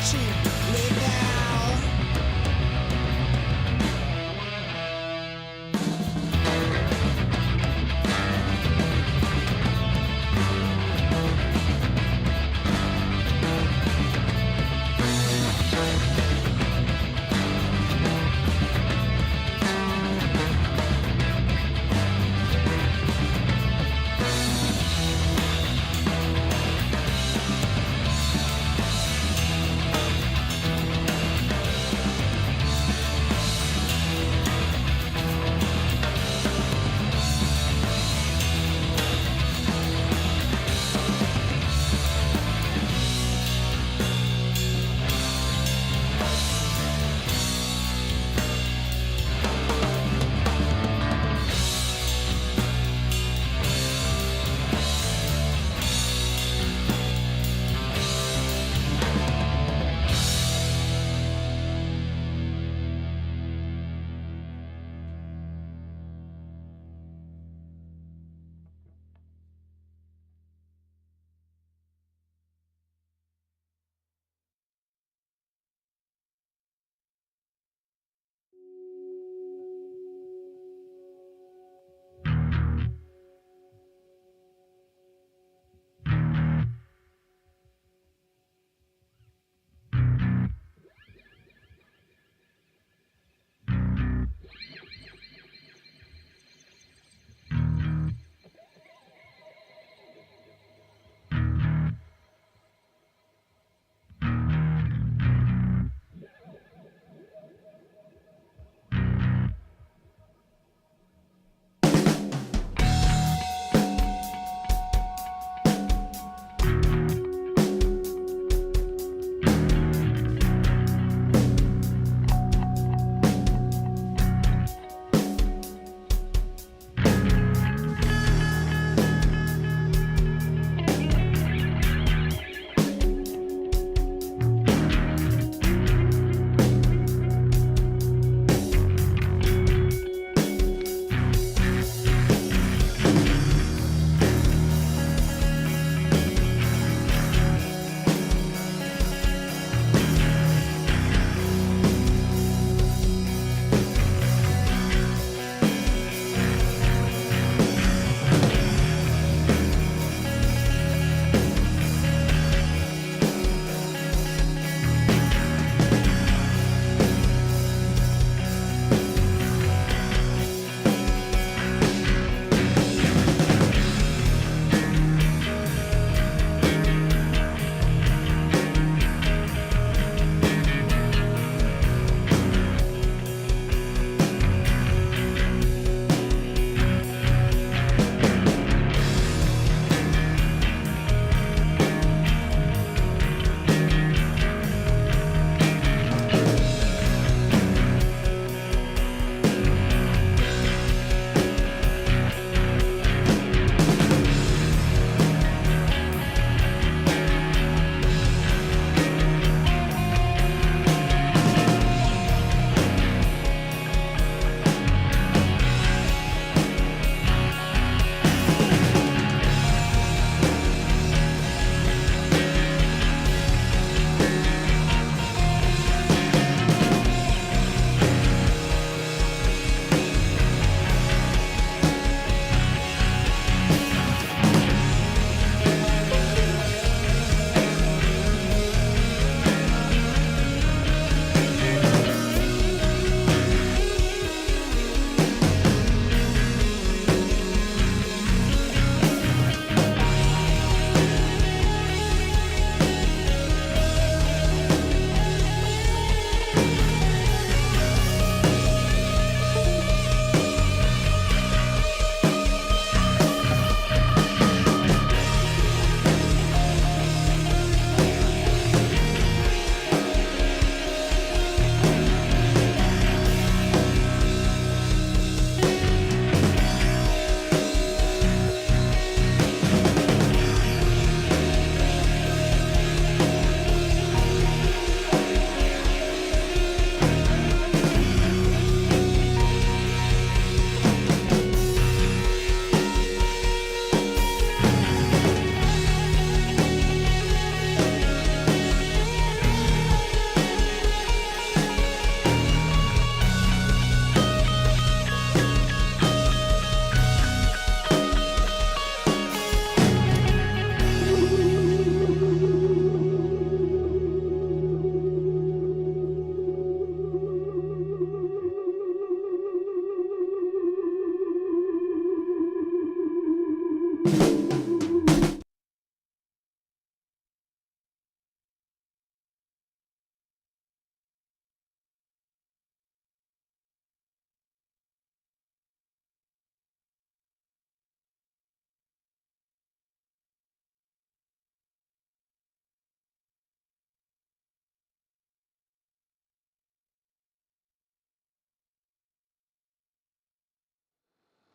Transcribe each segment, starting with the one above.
Cheap.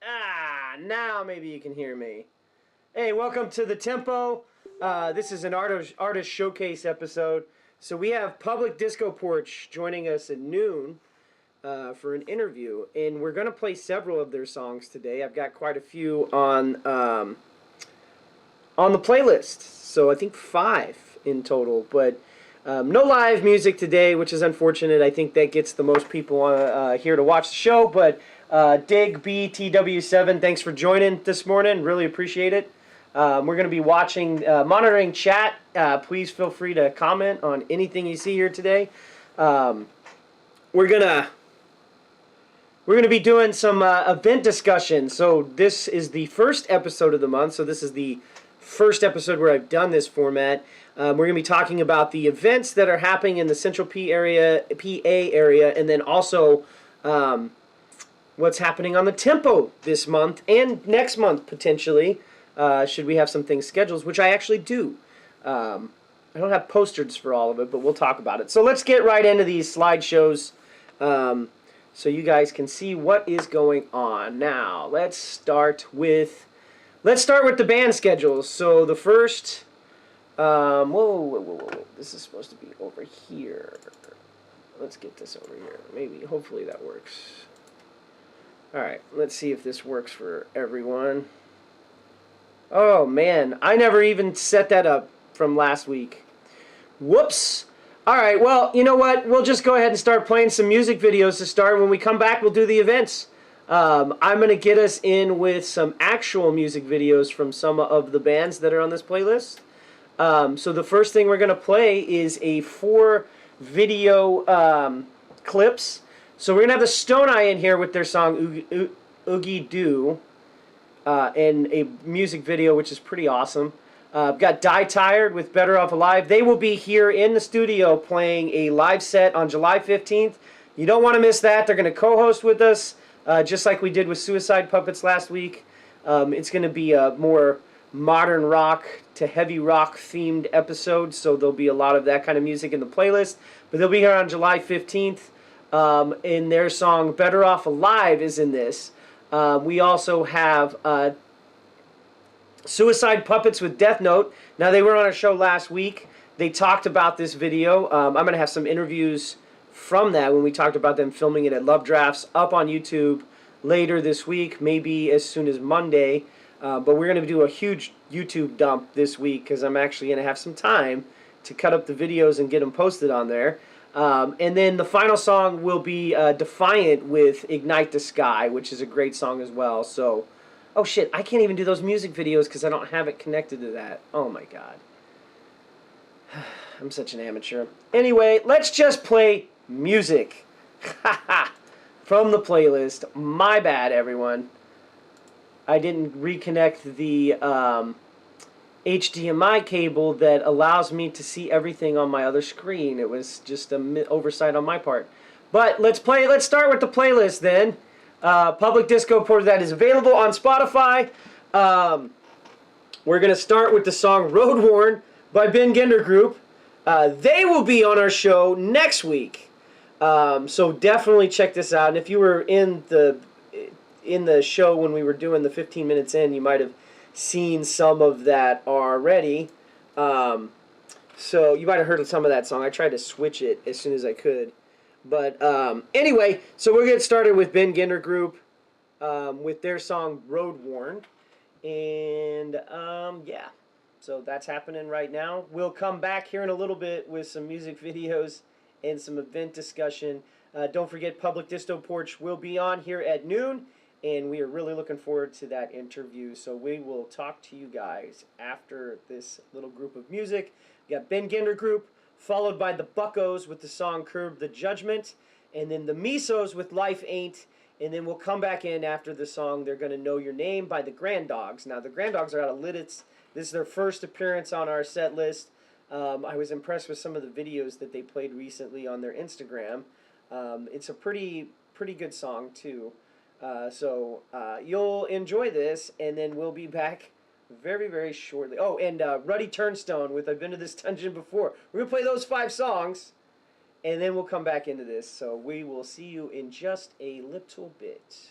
Now maybe you can hear me. Hey, welcome to the Tempo. This is an artist showcase episode. So we have Public Disco Porch joining us at noon for an interview, and we're going to play several of their songs today. I've got quite a few on the playlist, so I think 5 in total. But no live music today, which is unfortunate. I think that gets the most people here to watch the show. But Dig BTW7, thanks for joining this morning. Really appreciate it. We're going to be monitoring chat. Please feel free to comment on anything you see here today. We're gonna be doing some event discussion. So this is the first episode of the month. So this is the first episode where I've done this format. We're going to be talking about the events that are happening in the Central PA area, and then also what's happening on the Tempo this month and next month potentially. Should we have some things scheduled, which I actually do. I don't have posters for all of it, but we'll talk about it. So let's get right into these slideshows so you guys can see what is going on. Now, let's start with the band schedules. So the first... whoa. This is supposed to be over here. Let's get this over here. Hopefully that works. Alright, let's see if this works for everyone. Oh, man. I never even set that up from last week. Whoops. All right, well, you know what? We'll just go ahead and start playing some music videos to start. When we come back, we'll do the events. I'm going to get us in with some actual music videos from some of the bands that are on this playlist. So the first thing we're going to play is 4 video clips. So we're going to have the Stone Eye in here with their song Oogie Doo. And a music video, which is pretty awesome. Got Die Tired with Better Off Alive. They will be here in the studio playing a live set on July 15th. You don't want to miss that. They're going to co-host with us, just like we did with Suicide Puppets last week. It's going to be a more modern rock to heavy rock themed episode, so there'll be a lot of that kind of music in the playlist. But they'll be here on July 15th. And their song Better Off Alive is in this. We also have Suicide Puppets with Death Note. Now, they were on a show last week. They talked about this video. I'm going to have some interviews from that when we talked about them filming it at Love Drafts up on YouTube later this week, maybe as soon as Monday. But we're going to do a huge YouTube dump this week because I'm actually going to have some time to cut up the videos and get them posted on there. And then the final song will be Defiant with Ignite the Sky, which is a great song as well. So, oh shit, I can't even do those music videos because I don't have it connected to that. Oh my god. I'm such an amateur. Anyway, let's just play music. From the playlist. My bad, everyone. I didn't reconnect the HDMI cable that allows me to see everything on my other screen. It was just an oversight on my part. But let's start with the playlist then. Public Disco Porch, that is available on Spotify. We're going to start with the song Road Worn by Ben Ginder Group. They will be on our show next week. So definitely check this out. And if you were in the show when we were doing the 15 minutes in, you might have seen some of that already. So you might have heard some of that song. I tried to switch it as soon as I could. But anyway, so we'll get started with Ben Ginder Group with their song Road Worn. And yeah, so that's happening right now. We'll come back here in a little bit with some music videos and some event discussion. Don't forget Public Disco Porch will be on here at noon. And we are really looking forward to that interview. So we will talk to you guys after this little group of music. We got Ben Ginder Group, followed by the Buccos with the song Curb the Judgment. And then the Misos with Life Ain't. And then we'll come back in after the song They're Gonna Know Your Name by the Grand Dogs. Now, the Grand Dogs are out of Lidditz. This is their first appearance on our set list. I was impressed with some of the videos that they played recently on their Instagram. It's a pretty good song, too. So you'll enjoy this, and then we'll be back very, very shortly. Oh, and Ruddy Turnstone with I've Been to This Dungeon Before. We're going to play those 5 songs, and then we'll come back into this. So we will see you in just a little bit.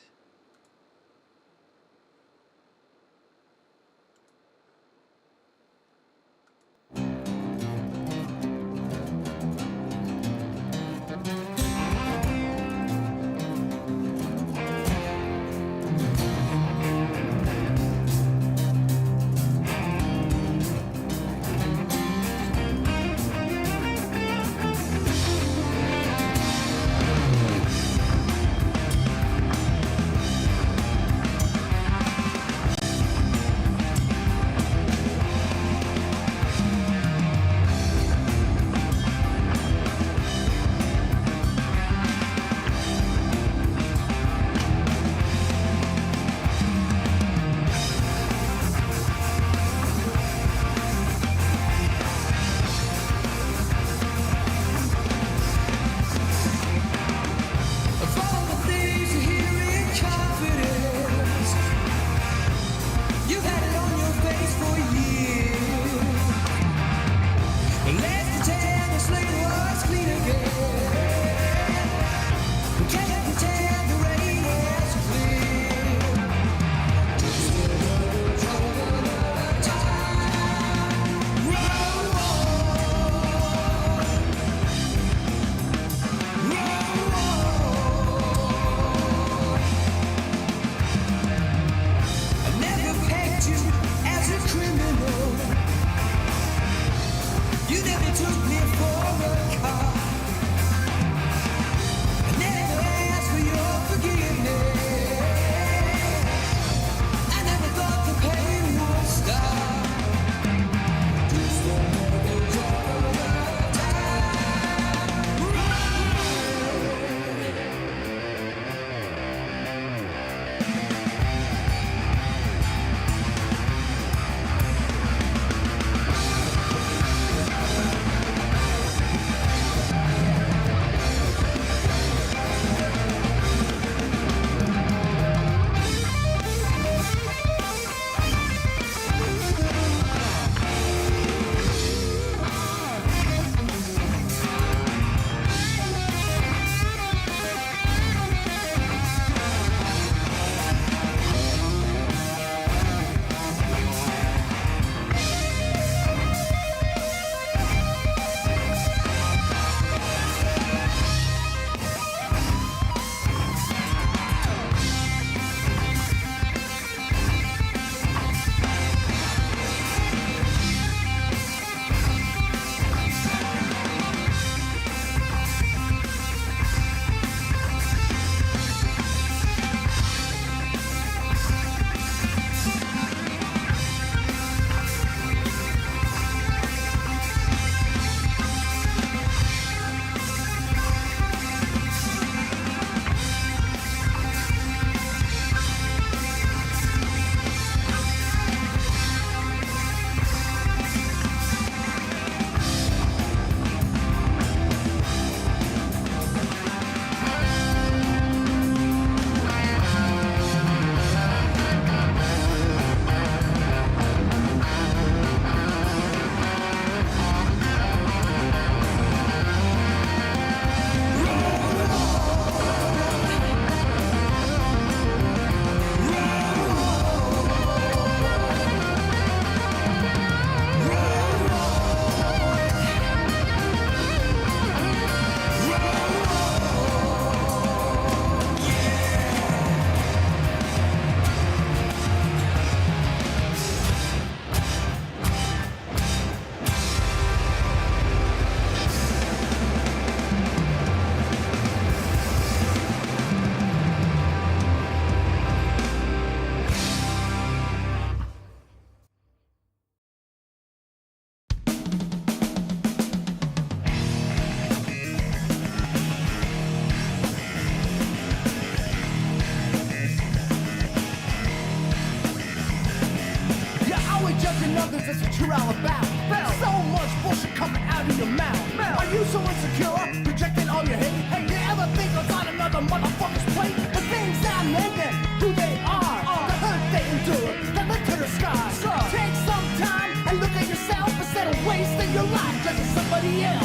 Instead of wasting your life judging somebody else.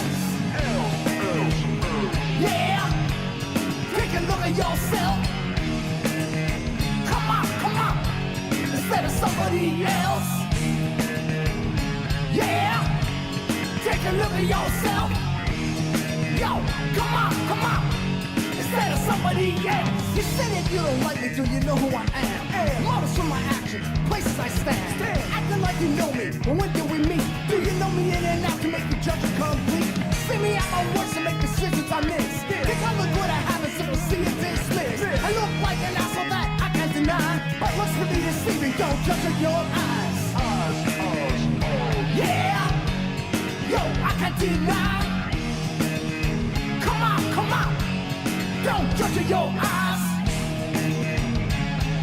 Yeah, take a look at yourself. Come on, instead of somebody else. Yeah, take a look at yourself. Yo, come on, instead of somebody else. You said if you don't like me, do you know who I am? Models from my actions, places I stand. Acting like you know me, but when did we meet? Do you know me in and out to make the judgment complete? See me at my worst and make decisions I miss. Think I look good at having simple see and dismiss. I look like an asshole that I can't deny, but looks really deceiving, don't judge with your eyes. Yeah, yo, I can't deny. Come on, don't judge with your eyes.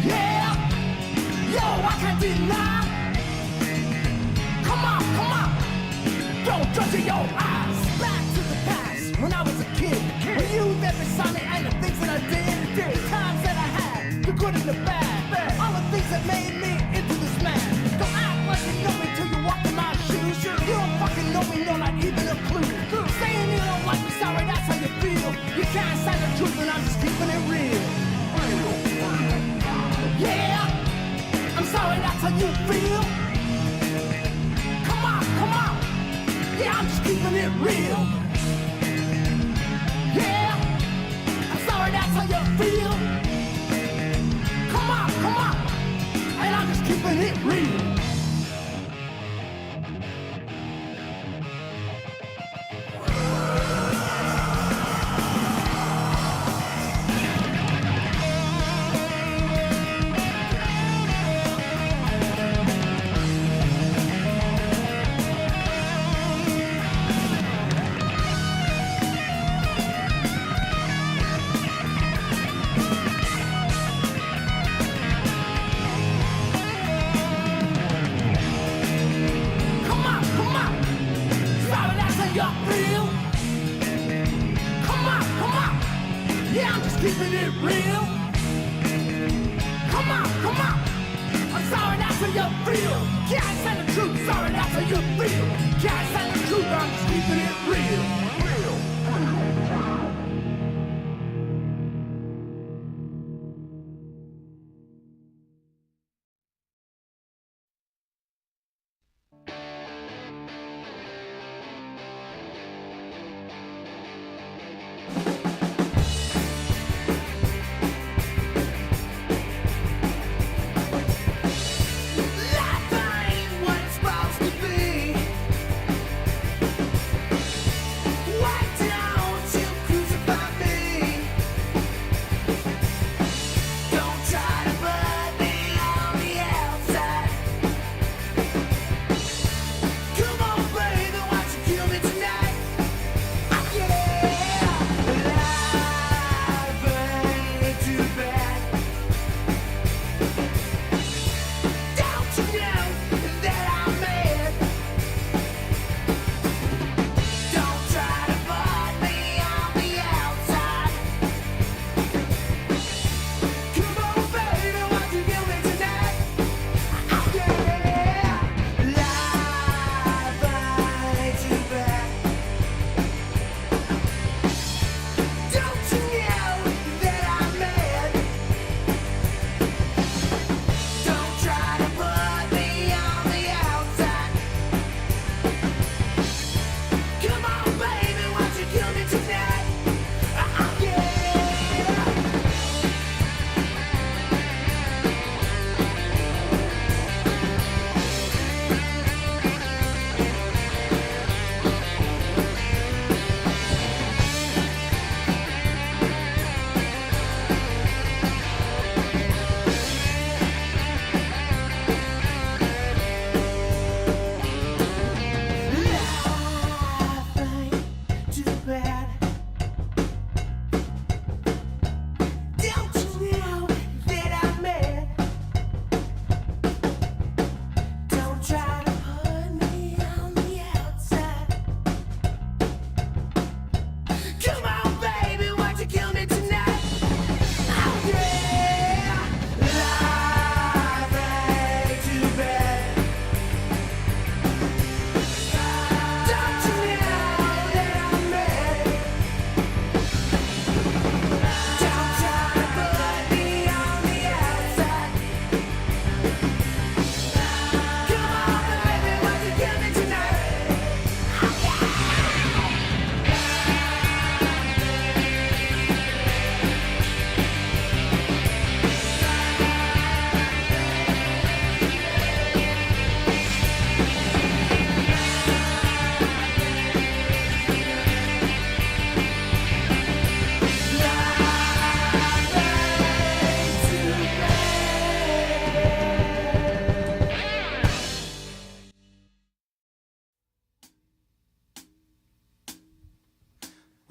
Yeah, yo, I can't deny. Come on, don't judge with your eyes. Back to the past, when I was a kid. When you there beside me and the things that I did. The times that I had, the good and the bad. All the things that made me into this man. Don't act like you know me till you walk in my shoes. You don't fucking know me, no, not even a clue. Saying you don't like me, sorry, that's how you feel. You can't say the truth and I'm just keeping it real. Yeah, I'm sorry, that's how you feel. Come on, yeah, I'm just keeping it real. Yeah, I'm sorry, that's how you feel. Come on, and I'm just keeping it real. Keeping it real. Come on. I'm sorry, that's how you feel. Can't say the truth. Sorry, that's how you feel. Can't say the truth. I'm just keeping it real.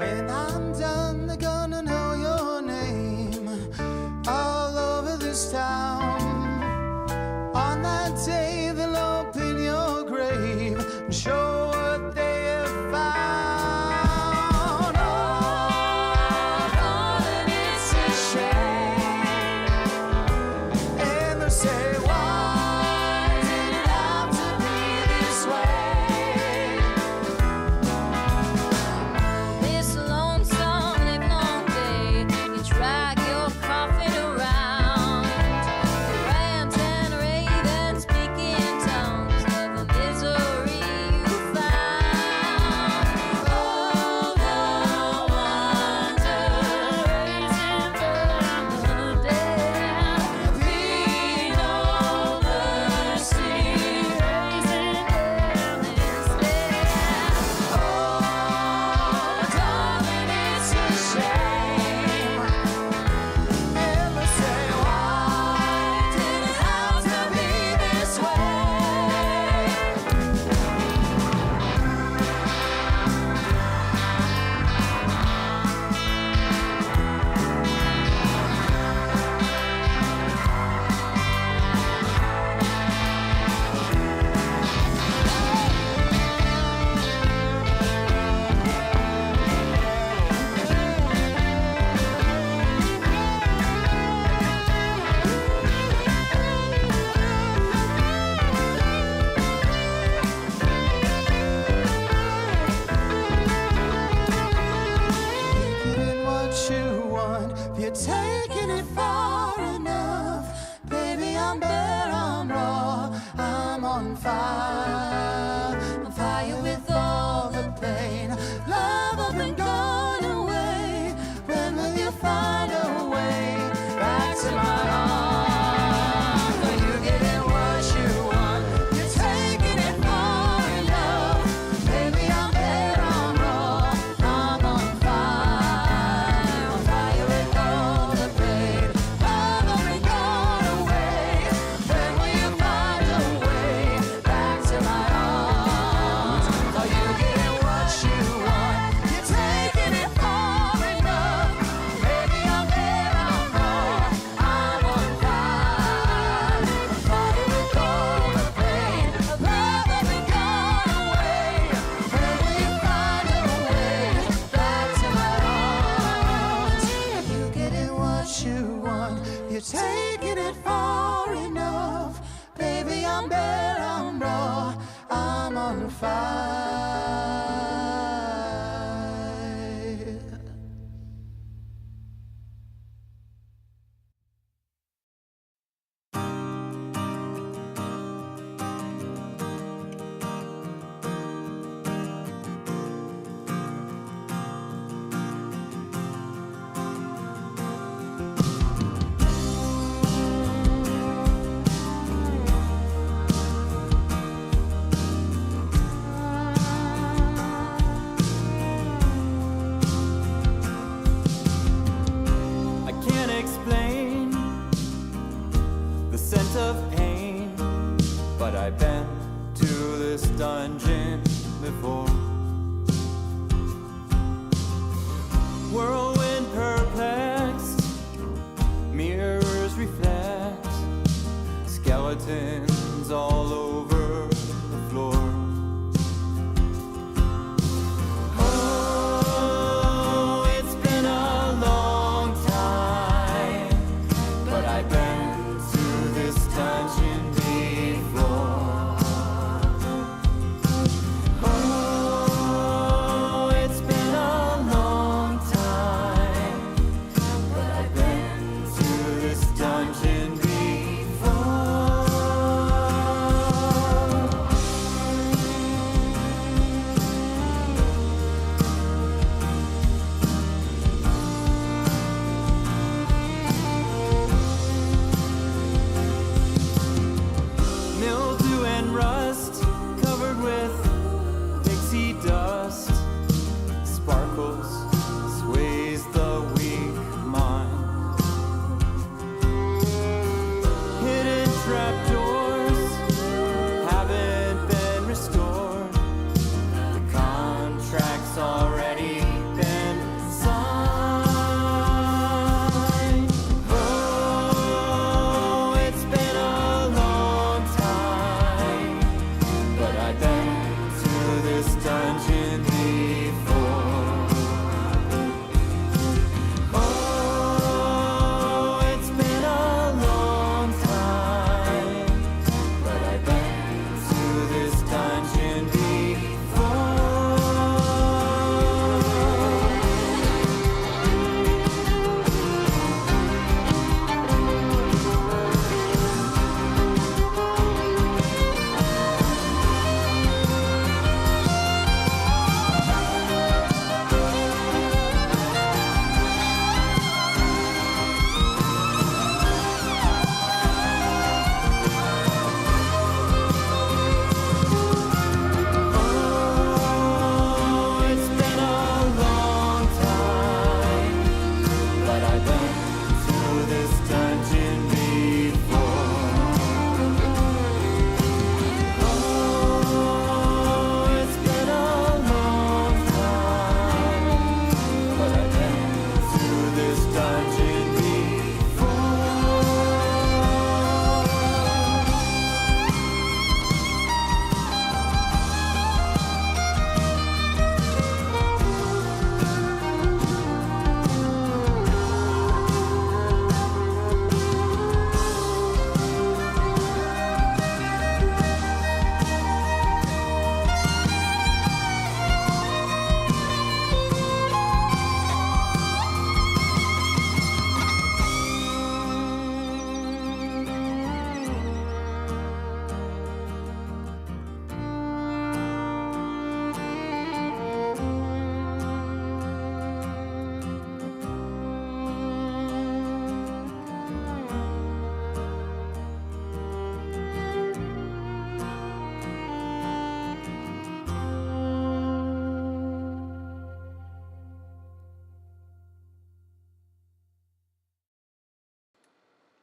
When I'm done, they're gonna know your name all over this town. On that day, they'll open your grave and show what they have found. Oh, and it's a shame. And they'll say, why did it have to be this way? This lonesome livelong day, you drag your coffin around. Rant and rave and speak in tongues of the misery you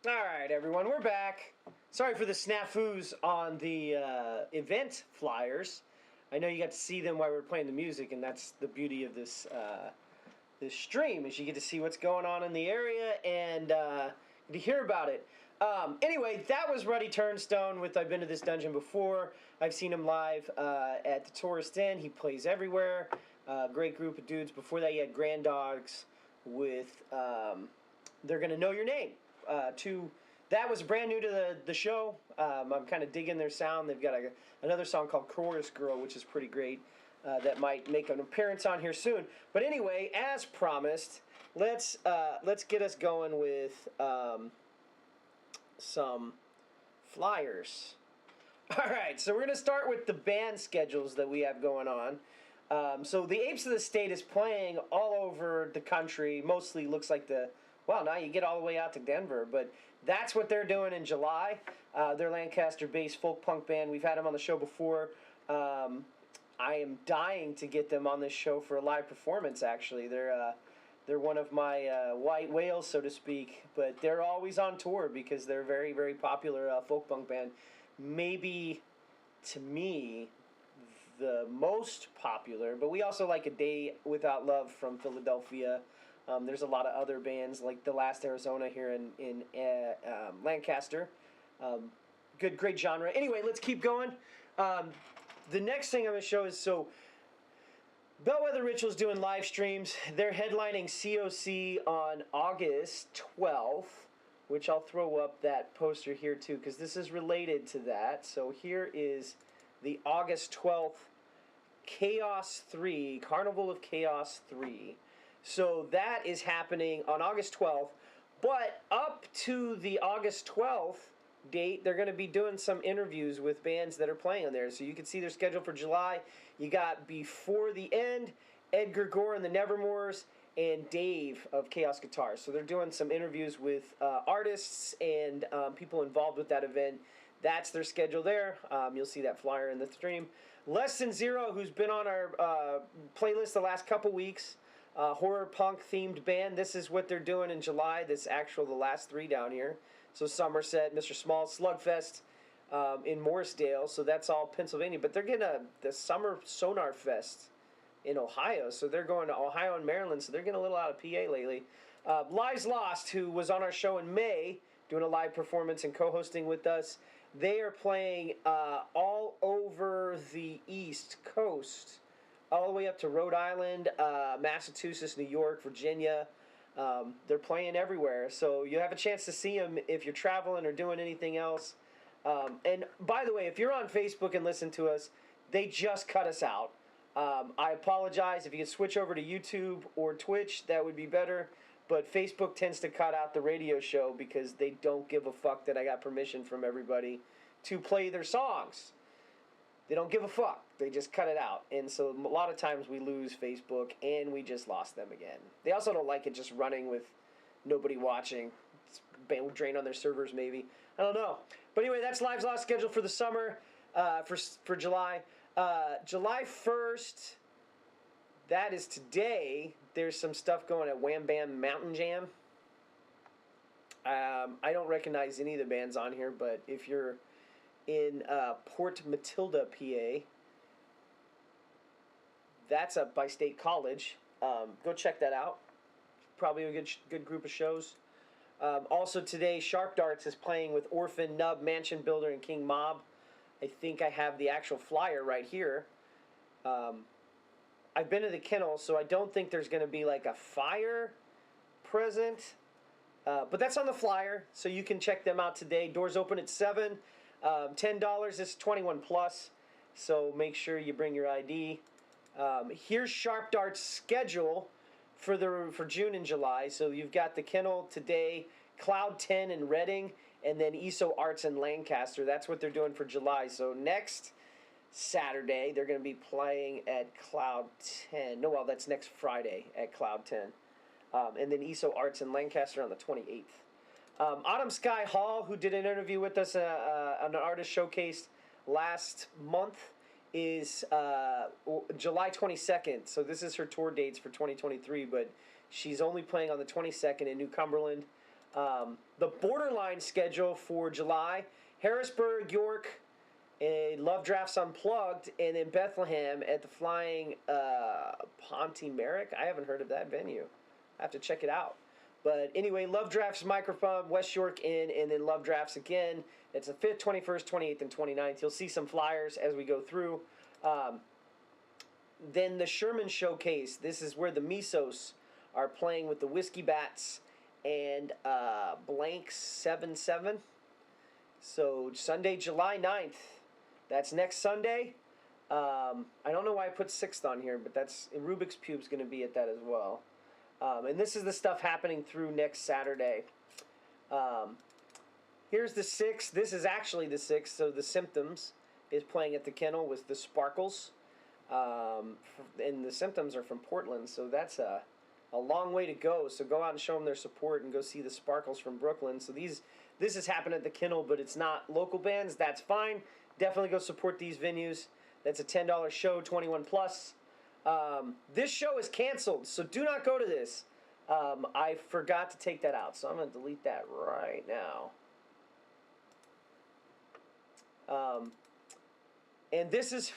All right, everyone, we're back. Sorry for the snafus on the event flyers. I know you got to see them while we were playing the music, and that's the beauty of this this stream is you get to see what's going on in the area and to hear about it. Anyway, that was Ruddy Turnstone with I've Been to This Dungeon Before. I've seen him live at the Tourist Inn. He plays everywhere. Great group of dudes. Before that, you had Grand Dogs with They're Gonna Know Your Name. That was brand new to the show. I'm kind of digging their sound. They've got another song called Chorus Girl, which is pretty great. That might make an appearance on here soon. But anyway, as promised, let's get us going with some flyers. All right, so we're going to start with the band schedules that we have going on. So the Apes of the State is playing all over the country. Mostly looks like now you get all the way out to Denver, but that's what they're doing in July. They're Lancaster-based folk punk band. We've had them on the show before. I am dying to get them on this show for a live performance, actually. They're one of my white whales, so to speak, but they're always on tour because they're a very, very popular folk punk band. Maybe, to me, the most popular, but we also like A Day Without Love from Philadelphia. There's a lot of other bands like The Last Arizona here in Lancaster. Great genre. Anyway, let's keep going. The next thing I'm going to show is, Bellwether Ritual's doing live streams. They're headlining COC on August 12th, which I'll throw up that poster here too, because this is related to that. So here is the August 12th Chaos 3, Carnival of Chaos 3. So that is happening on August 12th, but up to the August 12th date, they're going to be doing some interviews with bands that are playing on there. So you can see their schedule for July. You got Before the End, Edgar Gore and the Nevermores, and Dave of Chaos Guitar. So they're doing some interviews with artists and people involved with that event. That's their schedule there. You'll see that flyer in the stream. Less Than Zero, who's been on our playlist the last couple weeks, horror punk themed band. This is what they're doing in July. The last three down here. So Somerset, Mr. Small, Slugfest in Morrisdale. So that's all Pennsylvania. But they're getting the Summer Sonar Fest in Ohio. So they're going to Ohio and Maryland. So they're getting a little out of PA lately. Lives Lost, who was on our show in May, doing a live performance and co-hosting with us. They are playing all over the East Coast, all the way up to Rhode Island, Massachusetts, New York, Virginia. They're playing everywhere, so you have a chance to see them if you're traveling or doing anything else. And by the way, if you're on Facebook and listen to us, they just cut us out. I apologize. If you could switch over to YouTube or Twitch, that would be better. But Facebook tends to cut out the radio show because they don't give a fuck that I got permission from everybody to play their songs. They don't give a fuck. They just cut it out. And so a lot of times we lose Facebook, and we just lost them again. They also don't like it just running with nobody watching. It's drain on their servers, maybe. I don't know. But anyway, that's Lives Lost scheduled for the summer, for July. July 1st, that is today. There's some stuff going at Wham Bam Mountain Jam. I don't recognize any of the bands on here, but if you're in Port Matilda, PA, that's up by State College. Go check that out. Probably a good group of shows. Also today, Sharp Darts is playing with Orphan, Nub, Mansion Builder, and King Mob. I think I have the actual flyer right here. I've been to the kennel, so I don't think there's going to be like a fire present. But that's on the flyer, so you can check them out today. Doors open at 7. $10 is 21 plus, so make sure you bring your ID. Here's Sharp Dart's schedule for June and July. So you've got the Kennel today, Cloud 10 in Reading, and then ESO Arts in Lancaster. That's what they're doing for July. So next Saturday they're going to be playing at Cloud 10. No, well, that's next Friday at Cloud 10. And then ESO Arts in Lancaster on the 28th. Autumn Sky Hall, who did an interview with us on an artist showcase last month, is July 22nd. So this is her tour dates for 2023, but she's only playing on the 22nd in New Cumberland. The borderline schedule for July: Harrisburg, York, Love Drafts Unplugged, and in Bethlehem at the Flying Ponte Merrick. I haven't heard of that venue. I have to check it out. But anyway, Love Drafts Microphone, West York Inn, and then Love Drafts again. It's the 5th, 21st, 28th, and 29th. You'll see some flyers as we go through. Then the Sherman Showcase. This is where the Misos are playing with the Whiskey Bats and Blank 77. So Sunday, July 9th. That's next Sunday. I don't know why I put 6th on here, but that's Rubik's Cube's going to be at that as well. And this is the stuff happening through next Saturday. Here's the 6th. This is actually the 6th. So the Symptoms is playing at the Kennel with the Sparkles. And the Symptoms are from Portland, so that's a long way to go. So go out and show them their support and go see the Sparkles from Brooklyn. So this is happening at the Kennel, but it's not local bands. That's fine. Definitely go support these venues. That's a $10 show, 21 plus. This show is canceled, so do not go to this. I forgot to take that out, so I'm going to delete that right now. And this is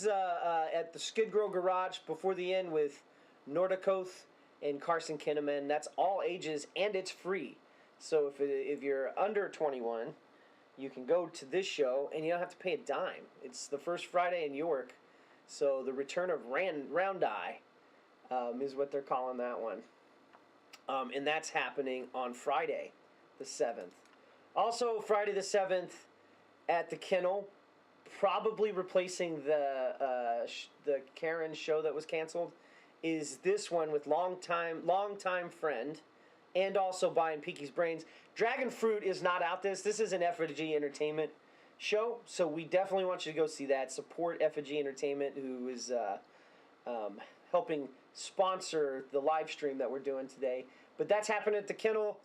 at the Skid Row Garage before the end with Nordicoth and Carson Kinnaman. That's all ages, and it's free. So if you're under 21, you can go to this show, and you don't have to pay a dime. It's the first Friday in York. So the return of Round Eye is what they're calling that one. And that's happening on Friday the 7th. Also, Friday the 7th at the Kennel, probably replacing the Karen show that was canceled, is this one with longtime friend and also buying Peaky's Brains. Dragon Fruit is not out this. This is an Effigy Entertainment show, so we definitely want you to go see that. Support Effigy Entertainment, who is helping sponsor the live stream that we're doing today. But that's happening at the Kennel.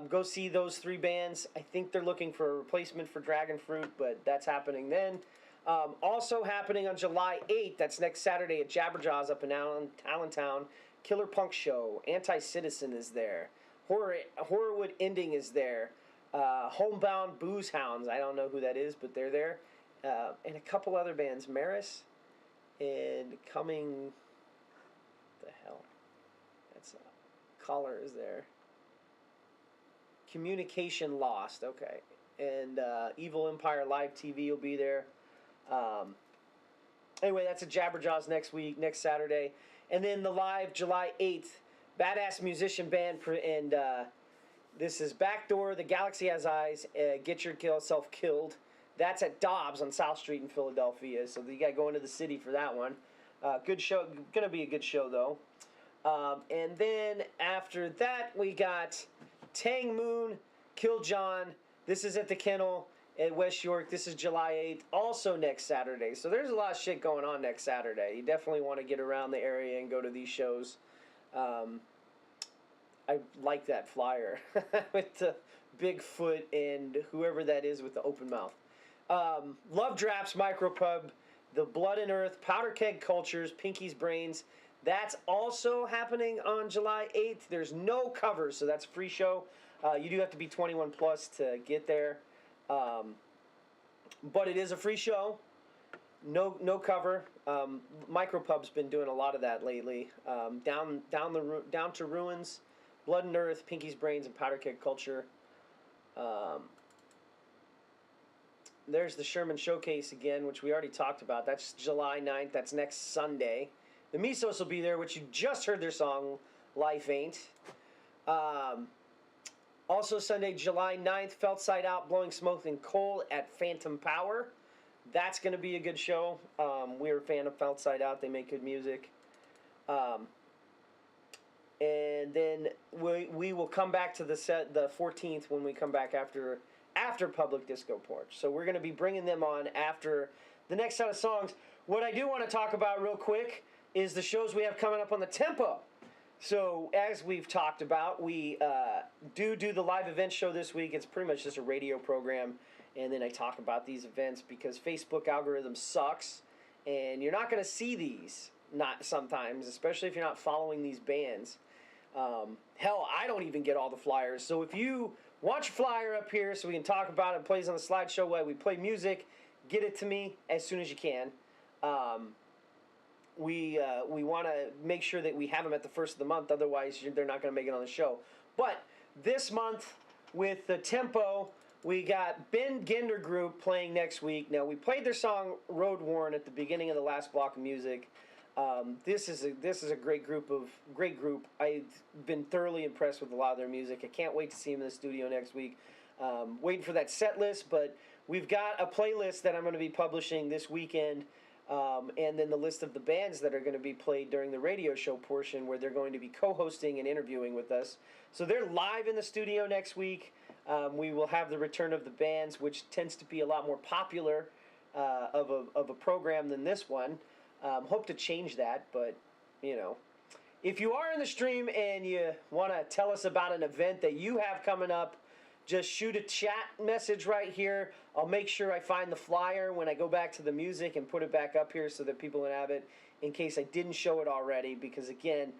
Go see those 3 bands. I think they're looking for a replacement for Dragon Fruit, but that's happening then. Also happening on July 8th, that's next Saturday at Jabberjaws up in Allentown. Killer Punk Show. Anti-Citizen is there. Horrorwood Ending is there. Homebound Booze Hounds. I don't know who that is, but they're there. And a couple other bands. Maris and Coming... What the hell? That's Collar is there. Communication Lost. Okay. And Evil Empire Live TV will be there. Anyway, that's at Jabberjaws next Saturday. And then the live July 8th, Badass Musician Band, and this is Backdoor, The Galaxy Has Eyes, Get Yourself Killed. That's at Dobbs on South Street in Philadelphia, so you got to go into the city for that one. Good show, going to be a good show, though. And then after that, we got Tang Moon, Kill John. This is at the Kennel at West York. This is July 8th, also next Saturday. So there's a lot of shit going on next Saturday. You definitely want to get around the area and go to these shows. I like that flyer with the Bigfoot and whoever that is with the open mouth. Love Drafts Micropub, the Blood and Earth, Powder Keg Cultures, Pinky's Brains. That's also happening on July 8th. There's no covers, so that's a free show. You do have to be 21 plus to get there. But it is a free show. No cover. Micropub's been doing a lot of that lately. Down to Ruins, Blood and Earth, Pinky's Brains, and Powder Keg Culture. There's the Sherman Showcase again, which we already talked about. That's July 9th. That's next Sunday. The Misos will be there, which you just heard their song, Life Ain't. Also Sunday, July 9th, Felt Side Out, Blowing Smoke and Coal at Phantom Power. That's going to be a good show. We're a fan of Felt Side Out. They make good music. And then we will come back to the 14th when we come back after Public Disco Porch. So we're going to be bringing them on after the next set of songs. What I do want to talk about real quick is the shows we have coming up on the Tempo. So as we've talked about, we do the live event show this week. It's pretty much just a radio program, and then I talk about these events because Facebook algorithm sucks, and you're not going to see these not sometimes, especially if you're not following these bands. Hell, I don't even get all the flyers. So if you want your flyer up here so we can talk about it, it plays on the slideshow while we play music, get it to me as soon as you can. We want to make sure that we have them at the first of the month. Otherwise, they're not going to make it on the show. But this month, with the tempo, we got Ben Ginder Group playing next week. Now, we played their song Road Worn at the beginning of the last block of music. This is a great group. I've been thoroughly impressed with a lot of their music. I can't wait to see them in the studio next week. Waiting for that set list, but we've got a playlist that I'm going to be publishing this weekend, and then the list of the bands that are going to be played during the radio show portion, where they're going to be co-hosting and interviewing with us. So they're live in the studio next week. We will have the return of the bands, which tends to be a lot more popular of a program than this one. Hope to change that, but, you know. If you are in the stream and you want to tell us about an event that you have coming up, just shoot a chat message right here. I'll make sure I find the flyer when I go back to the music and put it back up here so that people can have it in case I didn't show it already. Because, again,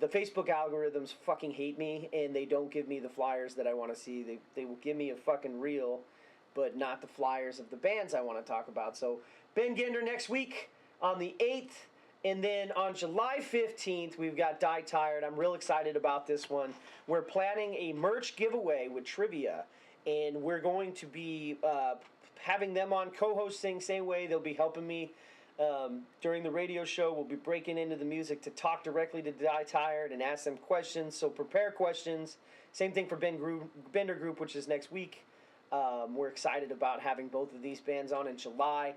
the Facebook algorithms fucking hate me and they don't give me the flyers that I want to see. They will give me a fucking reel, but not the flyers of the bands I want to talk about. So, Ben Ginder next week on the 8th. And then on July 15th, we've got Die Tired. I'm real excited about this one. We're planning a merch giveaway with trivia. And we're going to be having them on co-hosting, same way. They'll be helping me during the radio show. We'll be breaking into the music to talk directly to Die Tired and ask them questions. So prepare questions. Same thing for Bender Group, which is next week. We're excited about having both of these bands on in July.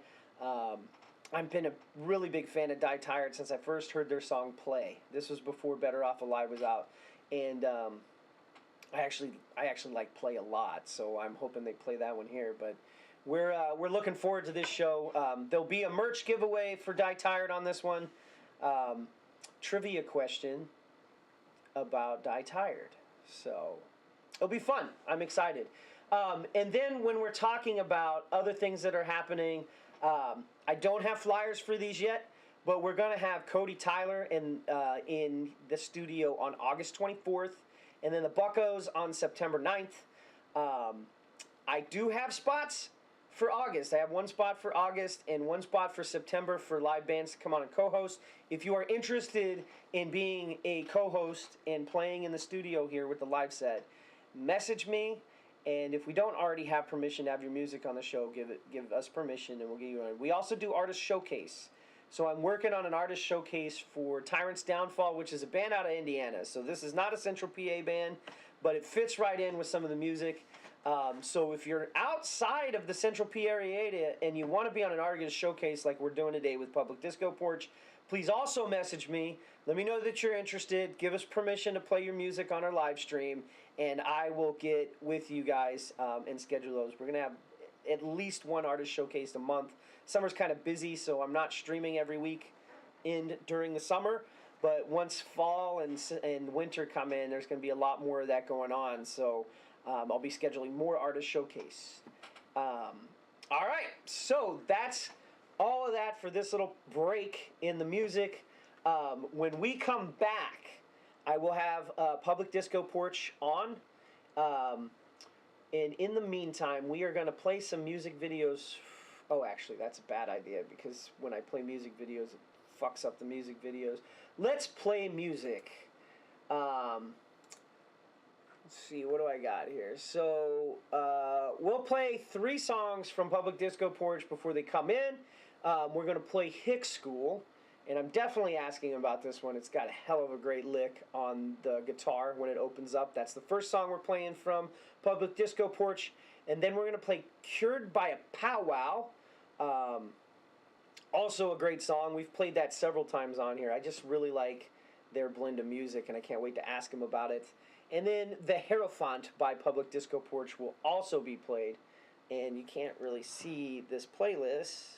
I've been a really big fan of Die Tired since I first heard their song Play. This was before Better Off Alive was out. And I actually like Play a lot, so I'm hoping they play that one here. But we're looking forward to this show. There'll be a merch giveaway for Die Tired on this one. Trivia question about Die Tired. So it'll be fun. I'm excited. And then when we're talking about other things that are happening, I don't have flyers for these yet, but we're going to have Cody Tyler in the studio on August 24th, and then the Buccos on September 9th. I do have spots for August. I have one spot for August and one spot for September for live bands to come on and co-host. If you are interested in being a co-host and playing in the studio here with the live set, message me. And if we don't already have permission to have your music on the show, give us permission and we'll get you on. We also do artist showcase. So I'm working on an artist showcase for Tyrant's Downfall, which is a band out of Indiana. So this is not a Central PA band, but it fits right in with some of the music. So if you're outside of the Central PA area and you want to be on an artist showcase like we're doing today with Public Disco Porch, please also message me. Let me know that you're interested. Give us permission to play your music on our live stream, and I will get with you guys and schedule those. We're going to have at least one artist showcase a month. Summer's kind of busy, so I'm not streaming every week during the summer. But once fall and winter come in, there's going to be a lot more of that going on. So I'll be scheduling more artist showcase. All right, so that's all of that for this little break in the music. When we come back, I will have Public Disco Porch on. And in the meantime, we are going to play some music videos. Oh, actually, that's a bad idea because when I play music videos, it fucks up the music videos. Let's play music. Let's see, what do I got here? So, we'll play 3 songs from Public Disco Porch before they come in. We're going to play Hick School, and I'm definitely asking about this one. It's got a hell of a great lick on the guitar when it opens up. That's the first song we're playing from Public Disco Porch. And then we're going to play Cured by a Powwow. Also a great song. We've played that several times on here. I just really like their blend of music, and I can't wait to ask them about it. And then The Hierophant by Public Disco Porch will also be played. And you can't really see this playlist.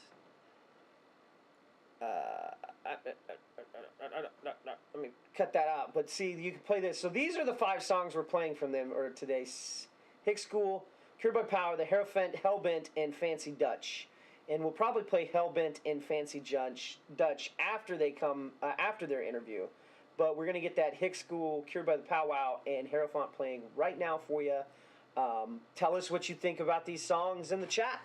Let me cut that out. But see, you can play this. So these are the 5 songs we're playing from them or today. Hick School, Cured by Power, The Hierophant, Hellbent, and Fancy Dutch. And we'll probably play Hellbent and Fancy Dutch after they come after their interview. but we're gonna get that Hick School, Cured by the Powwow, and Hierophant playing right now for you. Tell us what you think about these songs in the chat.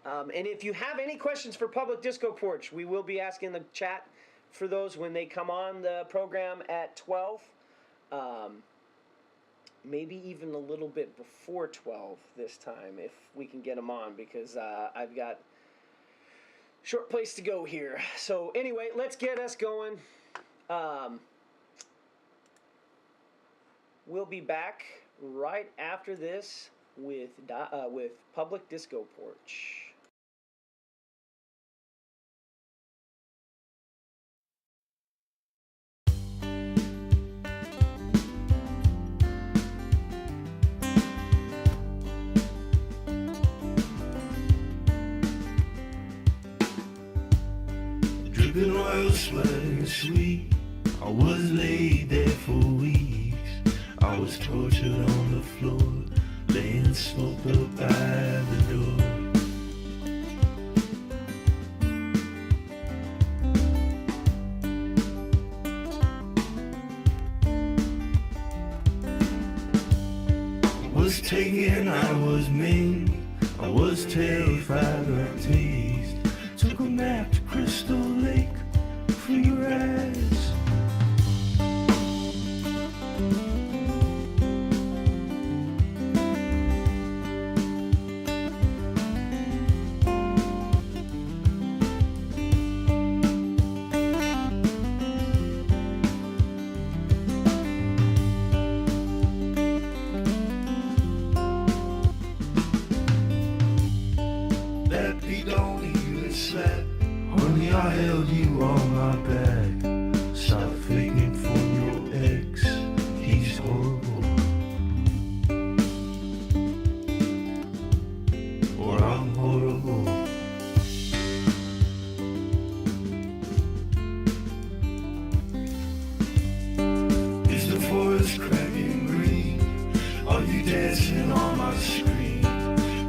And if you have any questions for Public Disco Porch, we will be asking the chat for those when they come on the program at 12. Maybe even a little bit before 12 this time, if we can get them on, because I've got short place to go here. So anyway, let's get us going. We'll be back right after this with Public Disco Porch. Dripping oil, sweating sweet. I was laid there for weeks. I was tortured on the floor, laying smoked up by the door. I was taken, I was maimed, I was terrified of taste. Took a map to Crystal Lake for your eyes. That beat don't even slap. Honey, I held you on my back. Stop faking for your ex. He's horrible. Or I'm horrible. Is the forest cracking green? Are you dancing on my screen?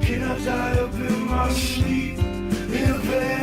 Can I die up in my sleep in a pasture?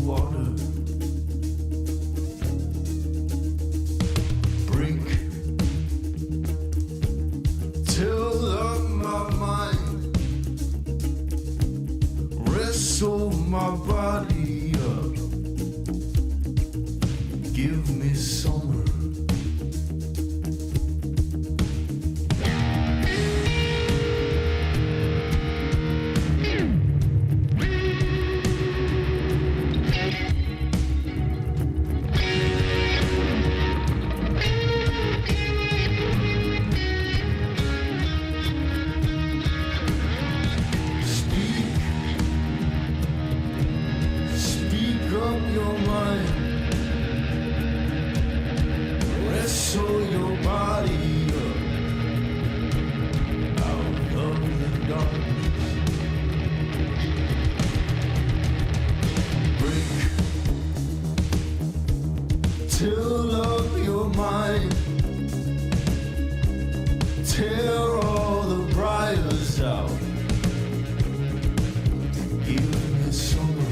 water. Brink, till up my mind, wrestle my body up, give me summer. Till up your mind, tear all the briars out, give me summer.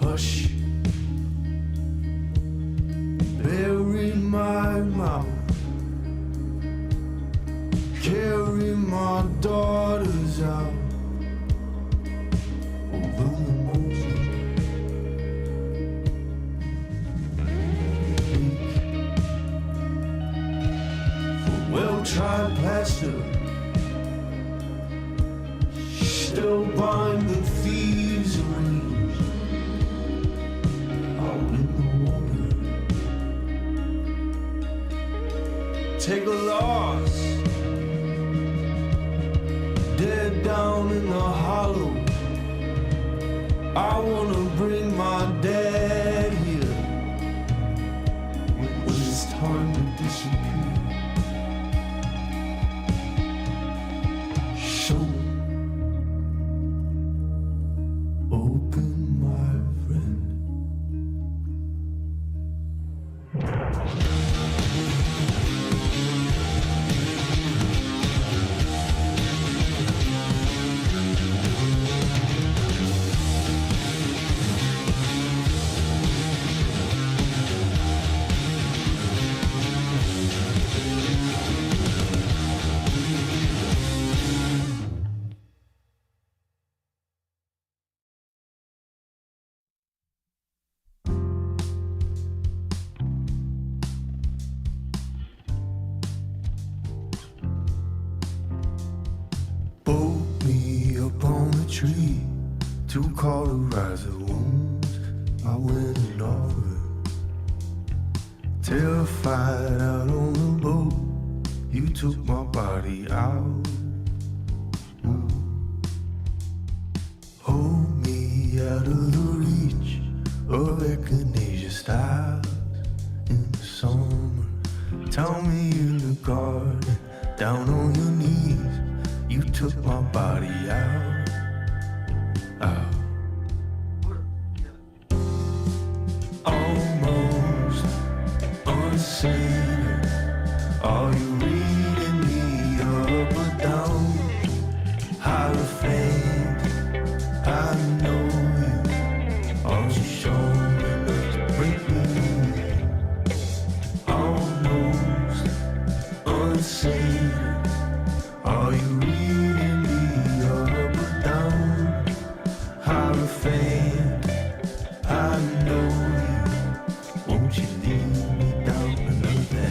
Hush, bury my mouth, carry my daughters out over the mountain. For well-tried plaster, still bind the thieves' rings out in the water. Take a loss, dead down in the hollow. I wanna bring my dad here when it's time to disappear. So open, my friend. Bolt me up on a tree to cauterize the wounds I went and offered. Terrified out on the boat, you took my body out. Hold me out of the reach of echinacea styles in the summer. Tell me in the garden, down on your knees, you took my body out, out. Almost unseen. Are you reading me up or down? Hierophant, I know you. Are you showing enough to break me? Almost unseen. Are you reading me up or down? Hierophant, I know you. Won't you lead me down another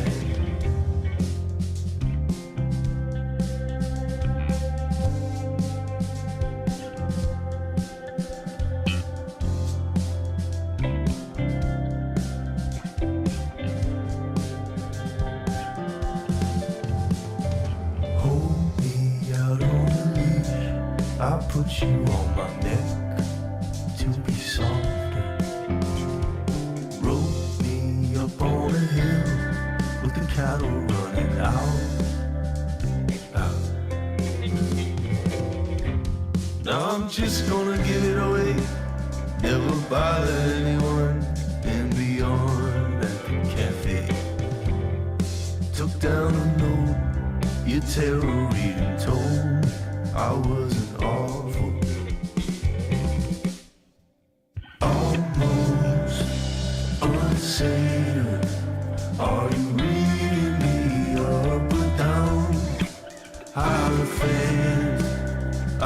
put you on my neck to be softer. Roll me up on a hill with the cattle running out. Now I'm just gonna give it away, never bother anyone, and beyond at the cafe. Took down a note your tarot reading told I wasn't awful. Almost unsafe. Are you reading me up or down? Hierophant, I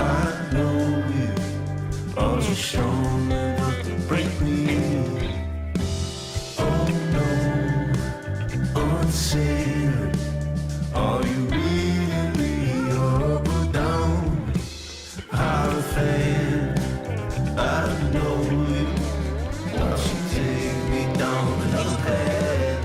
know you are so strong enough to break me. Oh no, unsafe. Are you reading me up or down? Hierophant, I know you. Won't you take me down another path?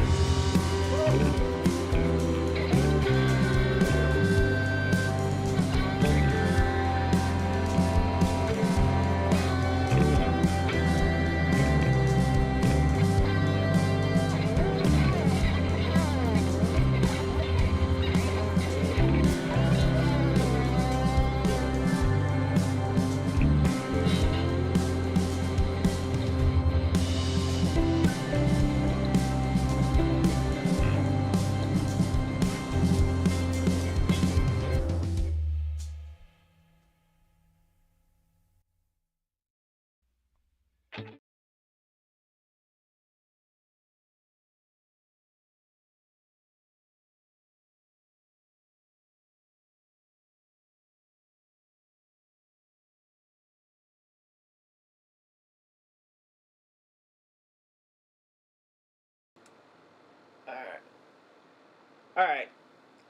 All right.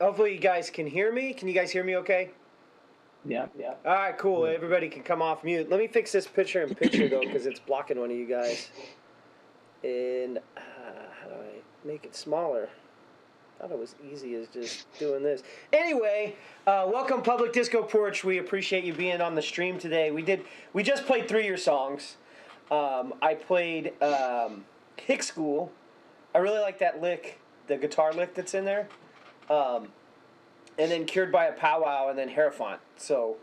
Hopefully you guys can hear me. Can you guys hear me okay? Yeah. All right, cool. Everybody can come off mute. Let me fix this picture though, because it's blocking one of you guys. And how do I make it smaller? I thought it was easy as just doing this. Anyway, welcome Public Disco Porch. We appreciate you being on the stream today. We just played 3 of your songs. I played Hick School. I really like that lick, the guitar lick that's in there. And then Cured by a Powwow, and then Hierophant. So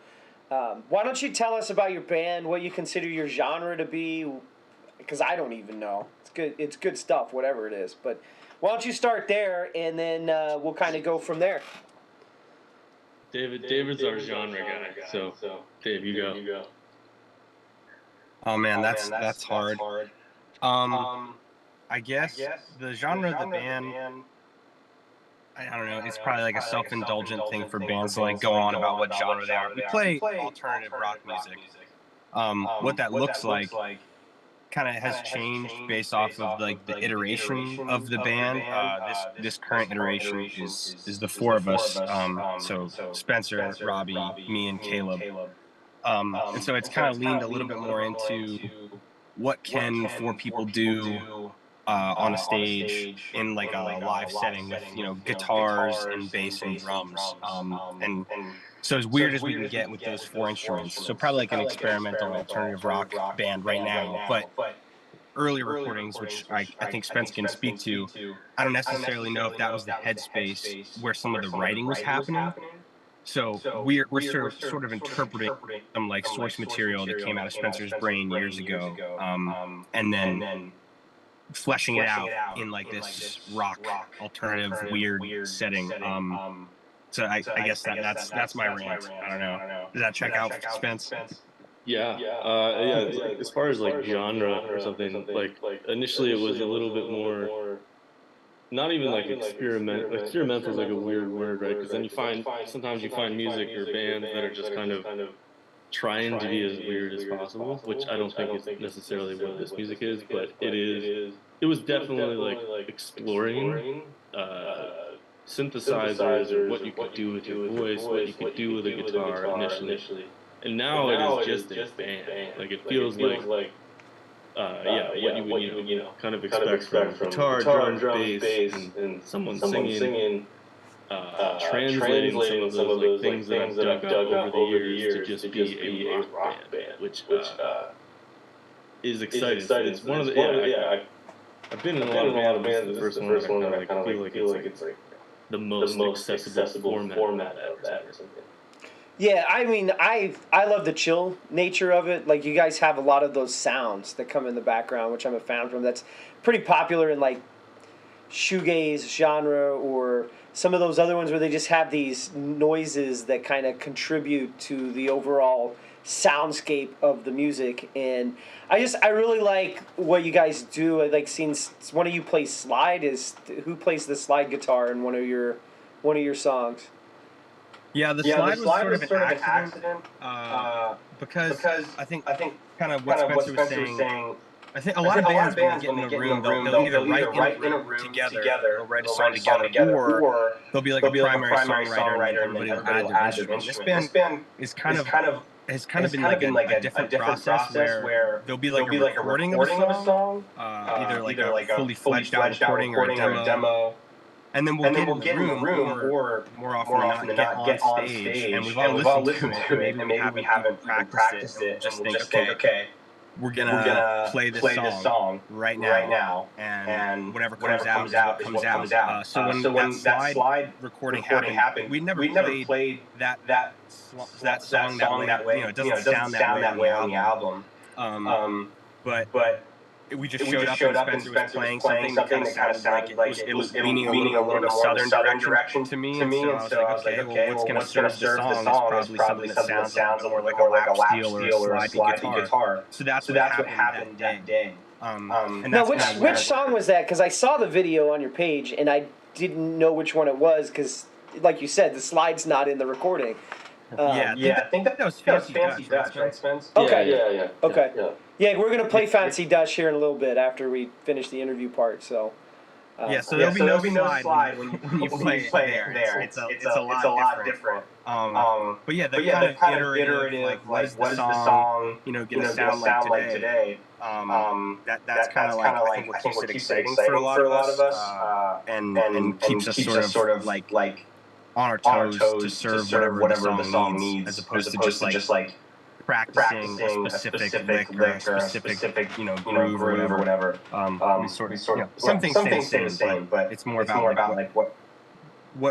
why don't you tell us about your band, what you consider your genre to be, because I don't even know. It's good stuff, whatever it is. But why don't you start there, and then we'll kind of go from there. David's our genre guy, so Dave, you go. Oh man, that's hard. I guess the genre of the band, I don't know, it's probably like a self-indulgent thing for bands to like go on about what genre they are. We play alternative rock music. What that looks like kind of has changed based off of like the iteration of the band. This current iteration is the 4 of us. So Spencer, Robbie, me, and Caleb. And so it's kind of leaned a little bit more into what can 4 people do on a stage in like a live setting with, you know, guitars and bass and drums. And so as weird as we can get with those 4 instruments. So probably like an experimental alternative rock band right now. But early recordings, which I think Spence can speak to, I don't necessarily know if that was the headspace where some of the writing was happening. So we're sort of interpreting some like source material that came out of Spencer's brain years ago, and then fleshing it out in like this rock alternative weird setting. So I guess that's my rant. I don't know. Does that check out, Spence? Yeah. As far as like genre or something, like initially it was a little bit more. Not even like experimental is like a weird word, right? Because then sometimes you find music or bands that are just kind of trying to be as weird as possible, which I don't think is necessarily what this music is, but it was definitely like exploring synthesizers or what you could do with your voice, what you could do with a guitar initially. And now it is just a band. Like it feels like what you would kind of expect from guitar, drums, bass, and someone singing. translating some of those things that I've dug up over the years to just be a rock band, which is exciting. It's one of the I've been in a lot of bands. This is the first one that I kind of feel like it's like the most accessible format of that or something. Yeah, I mean, I love the chill nature of it. Like, you guys have a lot of those sounds that come in the background, which I'm a fan from. That's pretty popular in, like, shoegaze genre or some of those other ones where they just have these noises that kind of contribute to the overall soundscape of the music. And I really like what you guys do. I like seeing one of you play slide. Who plays the slide guitar in one of your songs? Yeah, the slide was sort of an accident because I think kind of what Spencer was saying. I think a lot of bands when they get in a room, they'll either write in a room together, or write a song together, or they'll be like a primary songwriter and everybody will add their instrument. This band has kind of been like a different process where there'll be like a recording of a song, either like a fully fledged out recording or a demo. And then we'll get in the room, or more often than not, get on stage. And we've all listened to it, and maybe we haven't practiced it, and we'll just think, okay, we're gonna play this song right now, and whatever comes out is what comes out. So when that slide recording happened, we never played that song that way. You know, it doesn't sound that way on the album. But we just showed up and Spencer was playing something that kind of sounded like it was leaning a little more in a southern direction to me. And so I was like, okay, well, what's going to serve the song is probably something that sounds more like a lap steel or a sliding guitar. So that's what happened that day. Now, which song was that? Because I saw the video on your page, and I didn't know which one it was, because, like you said, the slide's not in the recording. I think that was Fancy Dutch, right, Spence? Okay. Yeah. Okay. Yeah, we're going to play Fancy Dutch here in a little bit after we finish the interview part, so... so there'll be no slide when you play there. It's a lot different. But yeah, the kind of iterative, like, what is the song, gonna sound like today? That's kind of like, I think what keeps it exciting for a lot of us, and keeps us sort of like on our toes to serve whatever the song needs, as opposed to just like practicing a specific lick or a specific groove or whatever. Some things stay the same, but it's more about like what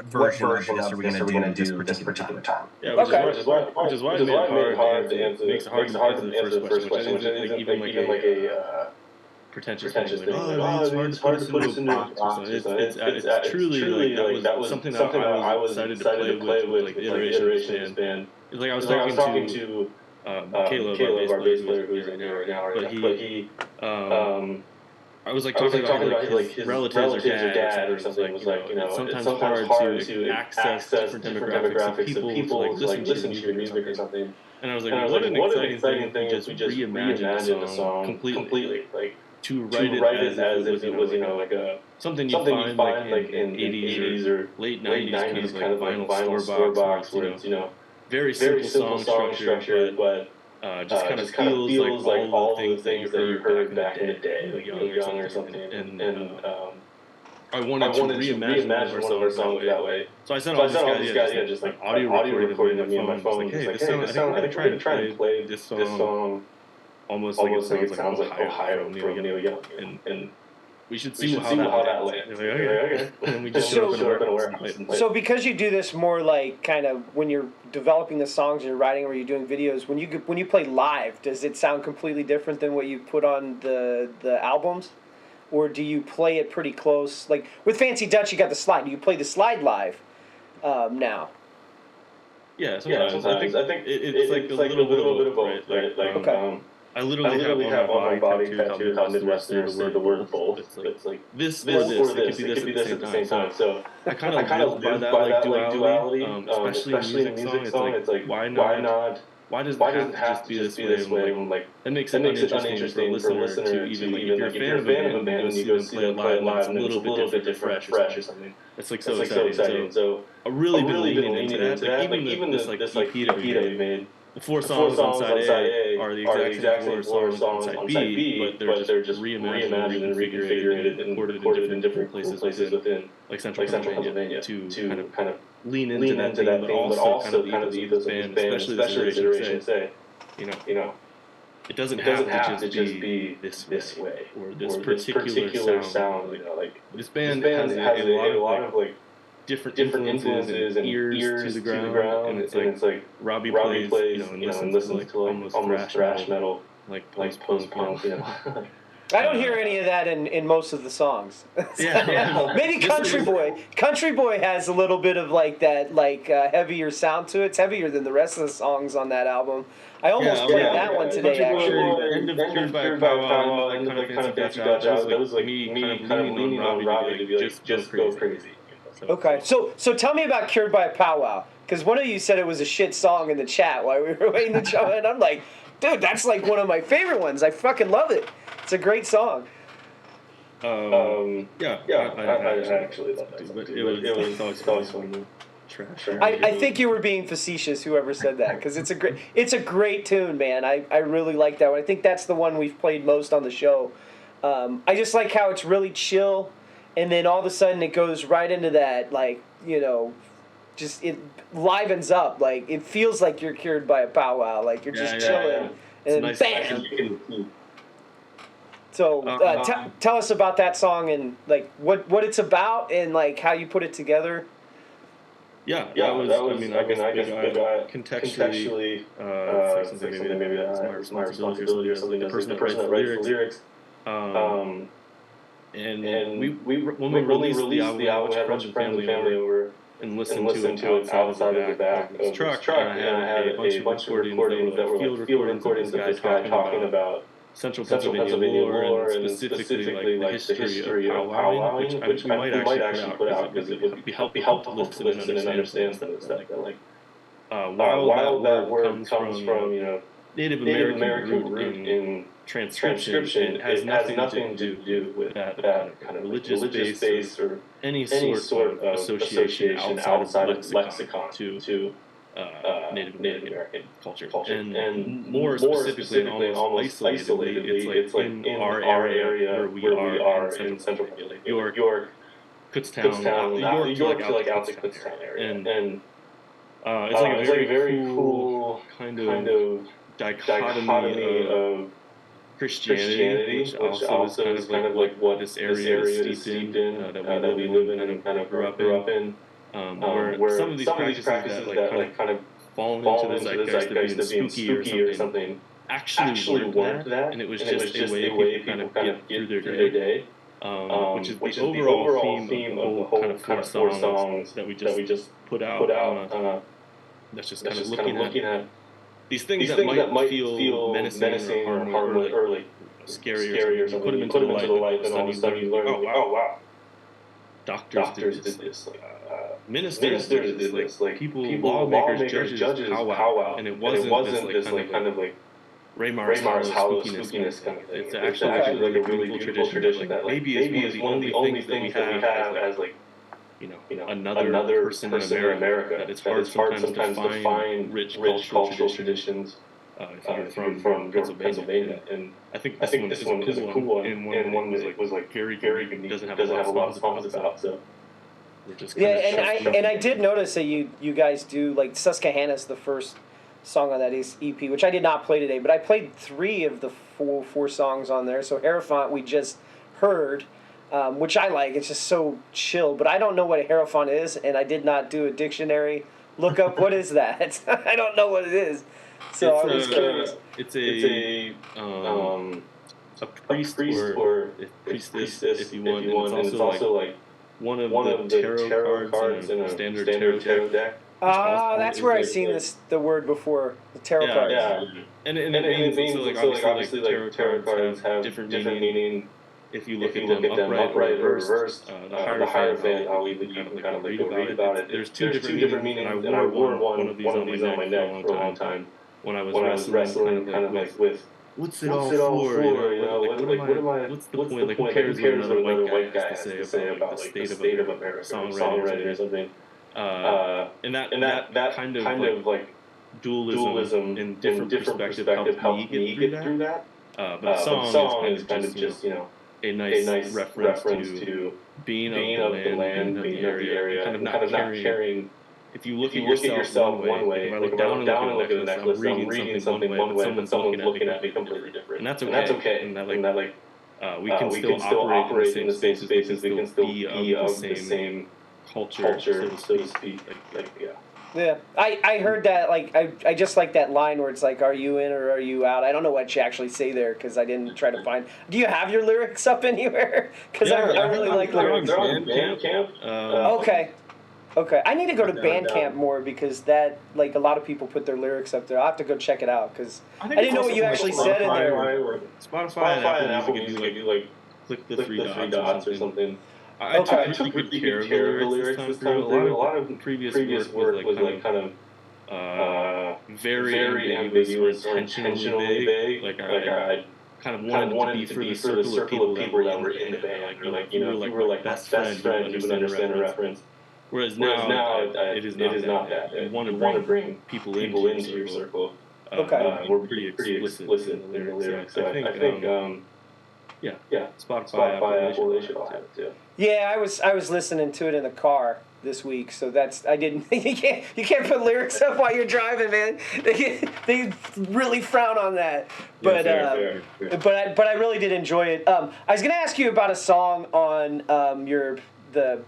version of this are we going to do this particular time. Yeah, which is why it made it hard to answer. Makes it hard to answer the first question, which isn't even like a pretentious thing. It's hard to listen to. It's truly like that was something that I was excited to play with, like the iteration of this band. It's like I was talking to Caleb, our bass player, who's in there right now, but he, I was like talking about like his relatives or dad or something. Was like, it's sometimes hard to access different demographics of people to like listen to your music or something. And I was like, what an exciting thing if we just reimagined the song completely, like to write it as if it was like a something you find like in 80s or late 90s kind of like vinyl store box where it's very simple song structure, but just kind of feels like all the things that you heard back in the day, like young or something. And I wanted to reimagine one of our songs that way. So I sent all this guy just like audio recording of me on my phone. Like, hey, this song, I think I tried to play this song almost like it sounds like Ohio, Neil Young, and we should see how that lands. Like, okay. And then we just showed up in a warehouse. So because you do this more like kind of when you're developing the songs and you're writing or you're doing videos, when you play live, does it sound completely different than what you put on the albums? Or do you play it pretty close? Like with Fancy Dutch, you got the slide. Do you play the slide live now? Yeah, sometimes. I think it's like a little bit of both, right? Like, okay. I literally have on my body tattooed how Midwesterners say the word both. It's like this or this. It could be this at the same time. So I kind of live by that like duality, especially in music song. It's like why does it have to just be this way? Like that makes it uninteresting for a listener to even like if you're a fan of a band and you go see them play live and it's a little bit fresh or something. It's like so exciting. So I've really been leaning into that. Like even this like EP that we made. The four songs on side A are the exact same four songs on side B, but they're just reimagined and reconfigured and recorded in different places within like central Pennsylvania to kind of lean into that theme, but also kind of the ethos of this band, especially this iteration. Say, you know, it doesn't have to just be this way or this particular sound. You know, like this band has a lot of like different influences and ears to the ground, and it's like Robbie plays, you know, and listens to like almost thrash metal, like post-punk, you know. I don't hear any of that in most of the songs. Yeah. Maybe Country Boy. Country Boy has a little bit of like that, heavier sound to it. It's heavier than the rest of the songs on that album. I almost played that one today, actually. End of Cured by a Powwow, end of like kind of Fancy Got Job. That was like me kind of leaning on Robbie to be like, just go crazy. Okay, so tell me about Cured by a Powwow, because one of you said it was a shit song in the chat while we were waiting to jump in. I'm like, dude, that's like one of my favorite ones. I fucking love it. It's a great song. I actually love that. But it was always fun. Trash. I think you were being facetious, whoever said that, because it's a great tune, man. I really like that one. I think that's the one we've played most on the show. I just like how it's really chill. And then all of a sudden it goes right into that, like, you know, just it livens up. Like, it feels like you're cured by a powwow. Like, you're just chilling. Yeah. And nice bam! So, tell us about that song and, like, what it's about and, like, how you put it together. Yeah, that was I guess contextually, something maybe that's my responsibility or something. The person that writes the lyrics. And when we released the album, we had a bunch of friends and family over and listened to it outside of the back of this truck. And I had a bunch of recordings that were like field recordings of this guy talking about Central Pennsylvania lore and specifically like the history of powwowing, which we might actually put out because it would be helpful to listen and understand some of the stuff. Like, while that word comes from, you know, Native American root in transcription, it has nothing to do with that kind of religious base or any sort of association outside of lexicon to Native American culture. And more specifically and almost isolatedly, it's like in our area where we are in Central Pennsylvania, York, Kutztown, York to like out to Kutztown area. And it's like a very cool kind of dichotomy of Christianity, which also is kind of like what this area is steeped in, that we live in and kind of grew up in. Where some of these practices that kind of fall into the zeitgeist of being spooky or something actually weren't that, and it was just a way people kind of get through their day. Which is the overall theme of the whole kind of four songs that we just put out. That's just kind of looking at these things that might feel menacing or harmless or like scary or something. Put them into the light, and all of a sudden you learn, oh wow, doctors did this, like, ministers did this, like people, lawmakers, judges, powwow, and it wasn't this like kind of like Raymar's hollow spookiness kind of thing. It's actually like a really beautiful tradition that like, maybe is one of the only things that we have as like, you know, another person in America. That it's hard sometimes to find rich cultural traditions if you're from Pennsylvania. And I think this one is a cool one, and one was like very unique. Doesn't have a lot of songs about. So we're just and I did notice that you guys do, like, Susquehanna's the first song on that EP, which I did not play today, but I played 3 of the four songs on there. So Hierophant we just heard. Which I like. It's just so chill. But I don't know what a hierophant is, and I did not do a dictionary look up. What is that? I don't know what it is. So I was curious. It's a priest or a priestess, if you want. And it's also like one of the tarot cards in a standard tarot deck. That's where I've seen the word before. The tarot cards. Yeah. And it means so obviously tarot cards have different meaning. If you look at them upright or reversed, the Hierophant, you can kind of like go read about it. There's two different meanings, and I wore one of these on my neck for a long time when I was wrestling kind of like with what's it all for? You know, what's the point? Like, who cares what another white guy has to say about like the state of America, songwriting or something? And that kind of like dualism and different perspective helped me get through that. But the song is kind of just a nice reference to being of the land, being of the area, and kind of not caring. If you look at yourself one way, if I look down and look at the necklace, I'm reading something one way, but someone's looking at me completely different. And that's okay. And that we can still operate in the same spaces. We can still be of the same culture, so to speak. Yeah, I heard that, like, I just like that line where it's like, are you in or are you out? I don't know what you actually say there because I didn't try to find. Do you have your lyrics up anywhere? Because I really like lyrics. They're on Bandcamp. Okay. I need to go to Bandcamp more because that, like, a lot of people put their lyrics up there. I'll have to go check it out because I didn't know what you actually said in there. Spotify and Apple Music, if you like, click the three dots or something. I took really good care of the lyrics this time. A lot of previous work was like kind of very ambiguous or intentionally vague. Like I kind of wanted to be for the circle of people that were in the band. Or like, you were like best friend, you would understand the reference. Whereas now it is not that. You want to bring people into your circle. We're pretty explicit in the lyrics. So I think Spotify, Apple, they should all have it too. Yeah, I was listening to it in the car this week, so I didn't. You can't put lyrics up while you're driving, man. They really frown on that. But fair. But I really did enjoy it. I was gonna ask you about a song on the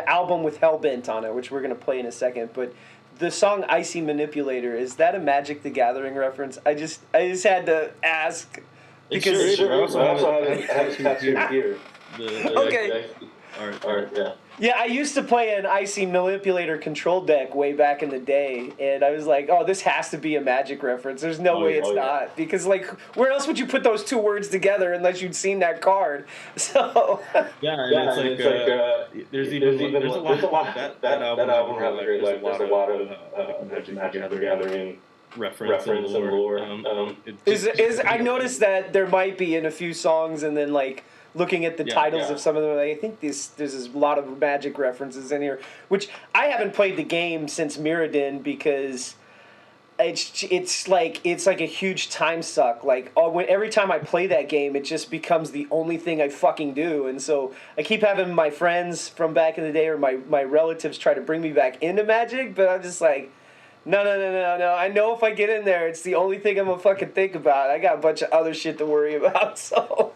album with Hellbent on it, which we're gonna play in a second. But the song "Icy Manipulator", is that a Magic the Gathering reference? I just had to ask. Because I also have it tattooed here. Okay. Alright, yeah. Yeah, I used to play an Icy Manipulator control deck way back in the day, and I was like, oh, this has to be a Magic reference. There's no way it's not. Because, like, where else would you put those two words together unless you'd seen that card? So... it's like there's a lot that album has a lot of Magic the Gathering reference and lore. I noticed that there might be in a few songs, and then, like, looking at the titles of some of them, I think there's a lot of Magic references in here, which I haven't played the game since Mirrodin because it's like a huge time suck. Like, every time I play that game, it just becomes the only thing I fucking do, and so I keep having my friends from back in the day or my relatives try to bring me back into Magic, but I'm just like, no. I know if I get in there, it's the only thing I'm gonna fucking think about. I got a bunch of other shit to worry about, so...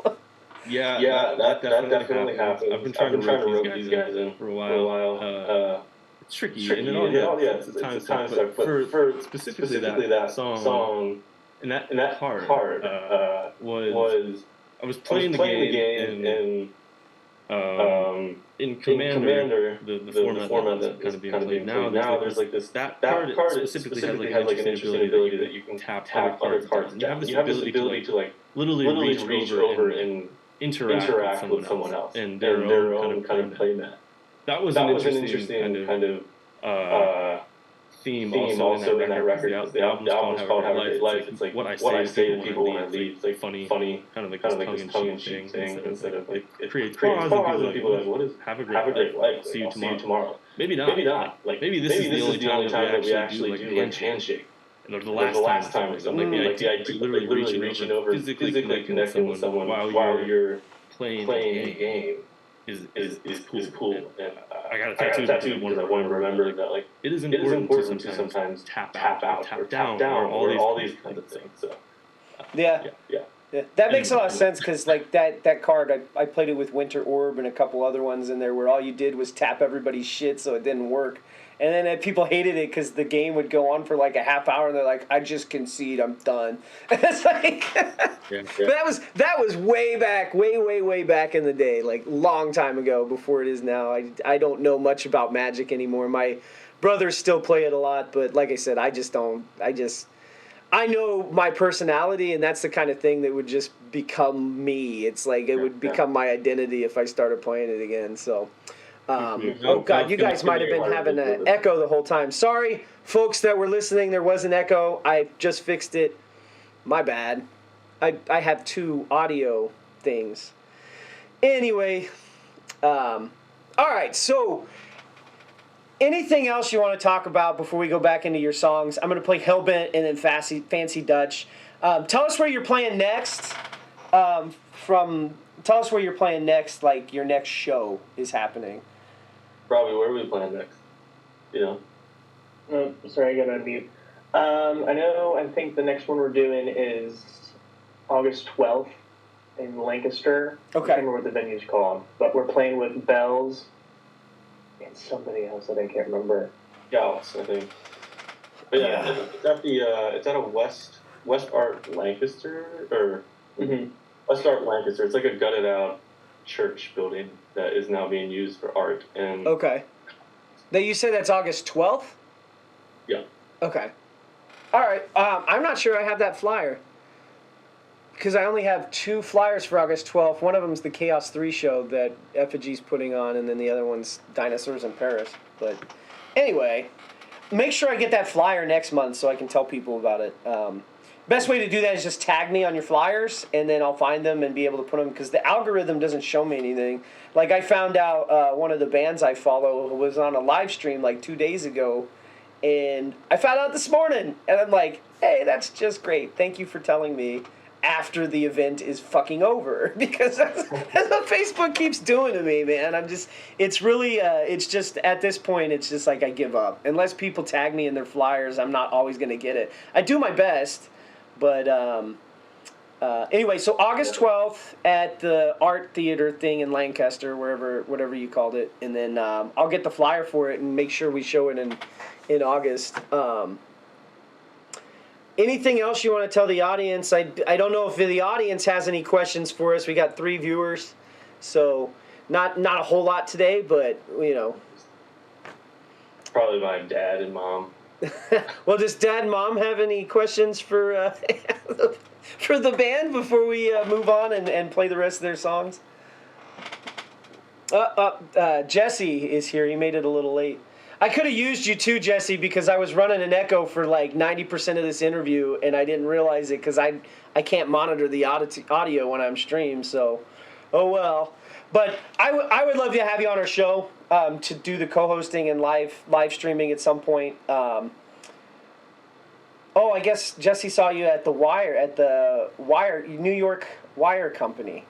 Yeah, that definitely happens. I've been trying to rope these guys in for a while. It's tricky. And it's a time suck. But for specifically that song and that part was I was playing the game and in Commander, the format that's kind of being played now, there's like this, that card specifically has like an interesting ability that you can tap other cards. And you have this ability to like literally reach over and interact with someone else and their own kind of play mat. That was an interesting kind of theme also in that record. The album's called Have a Great Life. It's like what I say to people when I leave. It's like funny, kind of like this tongue-in-cheek thing instead of like it creates pause and people like, what is Have a Great Life? See you tomorrow. Maybe not. Like maybe this is the only time that we actually do like handshake. Or the last time or something. Like the idea literally reaching over, physically connecting with someone while you're playing a game is cool. And I got a tattoo because I want to remember that like it is important to sometimes tap out, tap down, or all these kinds of things. So yeah. That makes a lot of sense because like that card, I played it with Winter Orb and a couple other ones in there where all you did was tap everybody's shit so it didn't work. And then people hated it because the game would go on for like a half hour, and they're like, "I just concede, I'm done." And it's like, but that was way back in the day, like long time ago, before it is now. I don't know much about Magic anymore. My brothers still play it a lot, but like I said, I know my personality, and that's the kind of thing that would just become me. It's like it would become my identity if I started playing it again. So. Oh God, you guys might have been having an echo the whole time. Sorry, folks that were listening, there was an echo. I just fixed it. My bad. I have two audio things. Anyway, all right, so anything else you want to talk about before we go back into your songs? I'm going to play Hellbent and then Fancy Dutch. Tell us where you're playing next. Tell us where you're playing next, like your next show is happening. Robbie, where are we playing next? You know? Oh, sorry, I got to unmute. I think the next one we're doing is August 12th in Lancaster. Okay. I can't remember what the venue's called, but we're playing with Bells and somebody else that I can't remember. Gallus, I think. But yeah, it's at a West Art Lancaster, or West Art Lancaster. It's like a gutted out church building that is now being used for art. And Okay. Now you said that's August 12th? yeah. Okay. All right. I'm not sure I have that flyer. Because I only have 2 flyers for August 12th. One of them's the Chaos 3 show that Effigy's putting on, and then the other one's Dinosaurs in Paris. But anyway, make sure I get that flyer next month so I can tell people about it. Best way to do that is just tag me on your flyers, and then I'll find them and be able to put them, because the algorithm doesn't show me anything. Like, I found out one of the bands I follow was on a live stream like 2 days ago, and I found out this morning, and I'm like, hey, that's just great. Thank you for telling me after the event is fucking over, because that's what Facebook keeps doing to me, man. It's really, it's just, at this point, it's just like I give up. Unless people tag me in their flyers, I'm not always going to get it. I do my best, but anyway, so August 12th at the Art Theater thing in Lancaster, whatever you called it, and then I'll get the flyer for it and make sure we show it in August. Anything else you want to tell the audience? I don't know if the audience has any questions for us. We got 3 viewers, so not a whole lot today, but you know. Probably my dad and mom. Well, does Dad and Mom have any questions for for the band before we move on and play the rest of their songs? Jesse is here. He made it a little late. I could have used you too, Jesse, because I was running an echo for like 90% of this interview, and I didn't realize it because I can't monitor the audio when I'm streamed. So, oh well. But I would love to have you on our show to do the co-hosting and live streaming at some point. I guess Jesse saw you at the New York Wire Company.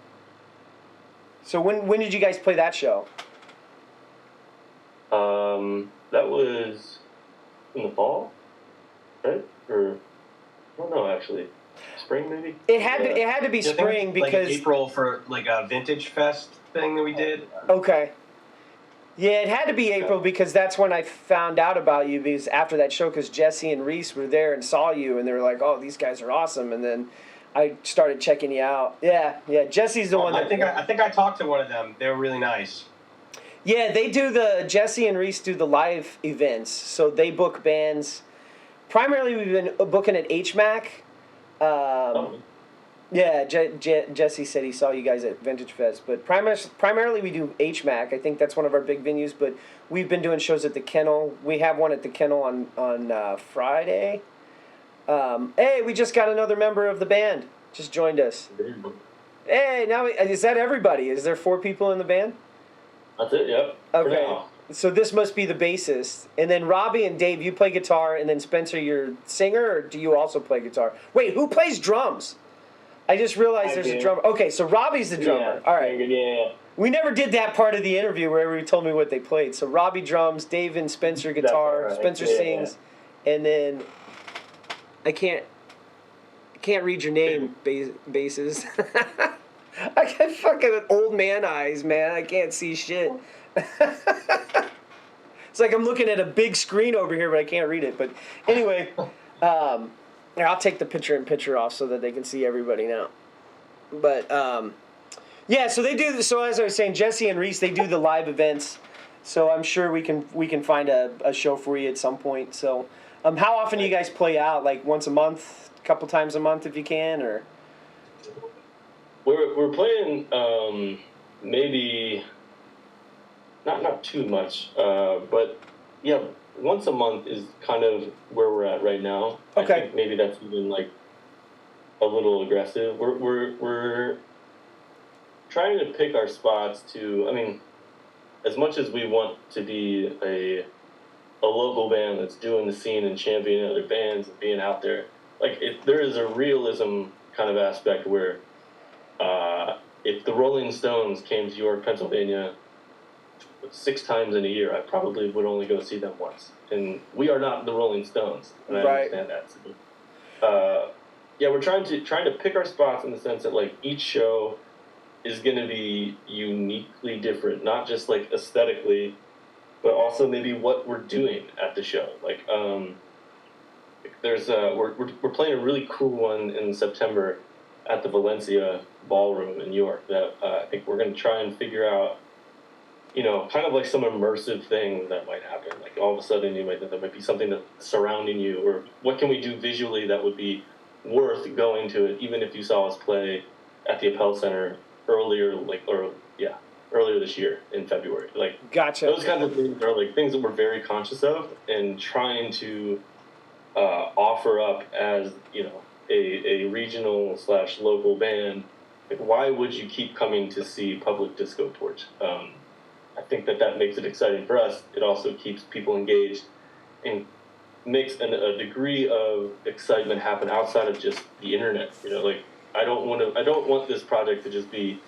So when did you guys play that show? That was in the fall, right? Or I don't know, actually, spring maybe. It had to be spring because like April for like a vintage fest thing that we did. Okay. Yeah, it had to be April because that's when I found out about you, because after that show, because Jesse and Reese were there and saw you, and they were like, "Oh, these guys are awesome," and then I started checking you out. Yeah, Jesse's the one that I think I talked to one of them. They were really nice. Yeah, Jesse and Reese do the live events, so they book bands. Primarily, we've been booking at HMAC. Yeah, Jesse said he saw you guys at Vintage Fest, but primarily we do HMAC. I think that's one of our big venues, but we've been doing shows at the Kennel. We have one at the Kennel on Friday. Hey, we just got another member of the band. Just joined us. Hey, now is that everybody? Is there 4 people in the band? That's it, yep. Okay, so this must be the bassist. And then Robbie and Dave, you play guitar, and then Spencer, you're singer, or do you also play guitar? Wait, who plays drums? I just realized there's a drummer. Okay, so Robbie's the drummer. All right. Yeah. We never did that part of the interview where everybody told me what they played. So Robbie drums, Dave and Spencer guitar, right. Spencer sings, and then I can't read your name, basses. I got fucking old man eyes, man. I can't see shit. It's like I'm looking at a big screen over here, but I can't read it. But anyway, here, I'll take the picture off so that they can see everybody now. But yeah, so they do. So as I was saying, Jesse and Reese, they do the live events. So I'm sure we can find a show for you at some point. So how often do you guys play out? Like once a month, a couple times a month if you can, or? We're playing maybe not too much, but yeah, once a month is kind of where we're at right now. Okay. I think maybe that's even like a little aggressive. We're trying to pick our spots to. I mean, as much as we want to be a a local band that's doing the scene and championing other bands and being out there. Like, there is a realism kind of aspect where if the Rolling Stones came to York, Pennsylvania 6 times in a year, I probably would only go see them once. And we are not the Rolling Stones, and I understand that. So, yeah, we're trying to pick our spots in the sense that, like, each show is going to be uniquely different, not just, like, aesthetically, but also maybe what we're doing at the show. Like, there's we're playing a really cool one in September at the Valencia Ballroom in New York that I think we're going to try and figure out, you know, kind of like some immersive thing that might happen. Like, all of a sudden there might be something that's surrounding you, or what can we do visually that would be worth going to it, even if you saw us play at the Appel Center earlier this year in February. Like, gotcha. Those kinds of things are like things that we're very conscious of and trying to offer up as, you know, a regional / local band. Like, why would you keep coming to see Public Disco Porch? I think that makes it exciting for us. It also keeps people engaged and makes a degree of excitement happen outside of just the internet. You know, like, I don't want this project to just be,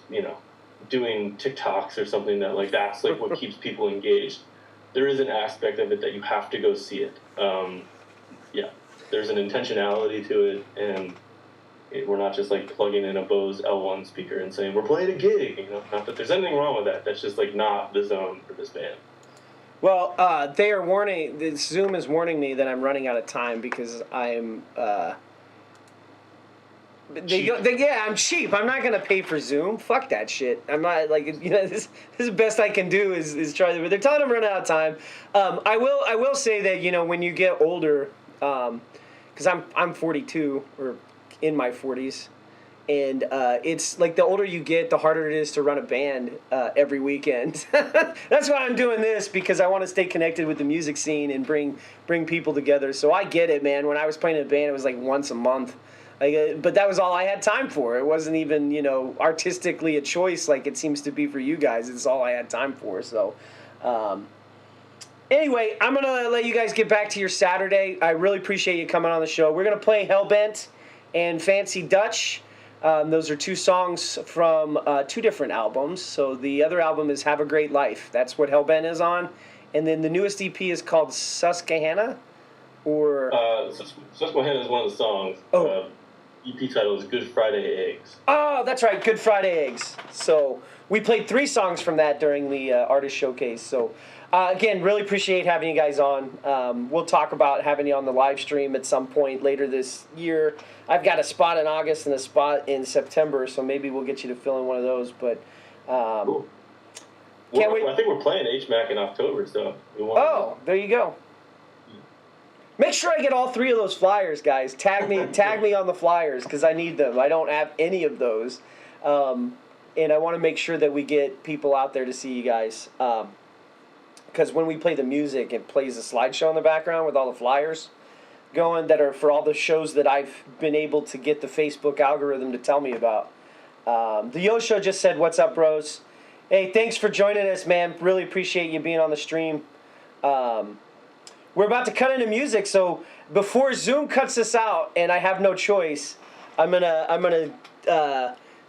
you know, doing TikToks or something that's like what keeps people engaged. There is an aspect of it that you have to go see it. Yeah, there's an intentionality to it, and we're not just like plugging in a Bose L1 speaker and saying we're playing a gig. You know, not that there's anything wrong with that. That's just like not the zone for this band. Well, they are warning. Zoom is warning me that I'm running out of time because I'm. I'm cheap. I'm not gonna pay for Zoom. Fuck that shit. I'm not like, you know. This is the best I can do is try. But they're telling them running out of time. I will say that, you know, when you get older, because I'm 42 or in my 40s, and it's like the older you get, the harder it is to run a band every weekend. That's why I'm doing this, because I want to stay connected with the music scene and bring people together. So I get it, man. When I was playing in a band, it was like once a month. Like, but that was all I had time for. It wasn't even, you know, artistically a choice like it seems to be for you guys. It's all I had time for. So, anyway, I'm going to let you guys get back to your Saturday. I really appreciate you coming on the show. We're going to play Hellbent and Fancy Dutch. Those are 2 songs from 2 different albums. So the other album is Have a Great Life. That's what Hellbent is on. And then the newest EP is called Susquehanna? Or Susquehanna is one of the songs. Oh. EP title is Good Friday Eggs. Oh, that's right, Good Friday Eggs. So we played 3 songs from that during the artist showcase. So again, really appreciate having you guys on. We'll talk about having you on the live stream at some point later this year. I've got a spot in August and a spot in September, so maybe we'll get you to fill in one of those. But cool. Can't wait. I think we're playing HMAC in October, so we want. There you go. Make sure I get all 3 of those flyers, guys. Tag me on the flyers, because I need them. I don't have any of those, and I want to make sure that we get people out there to see you guys. Because when we play the music, it plays a slideshow in the background with all the flyers going that are for all the shows that I've been able to get the Facebook algorithm to tell me about. The Yo Show just said, "What's up, bros?" Hey, thanks for joining us, man. Really appreciate you being on the stream. We're about to cut into music, so before Zoom cuts us out and I have no choice, I'm gonna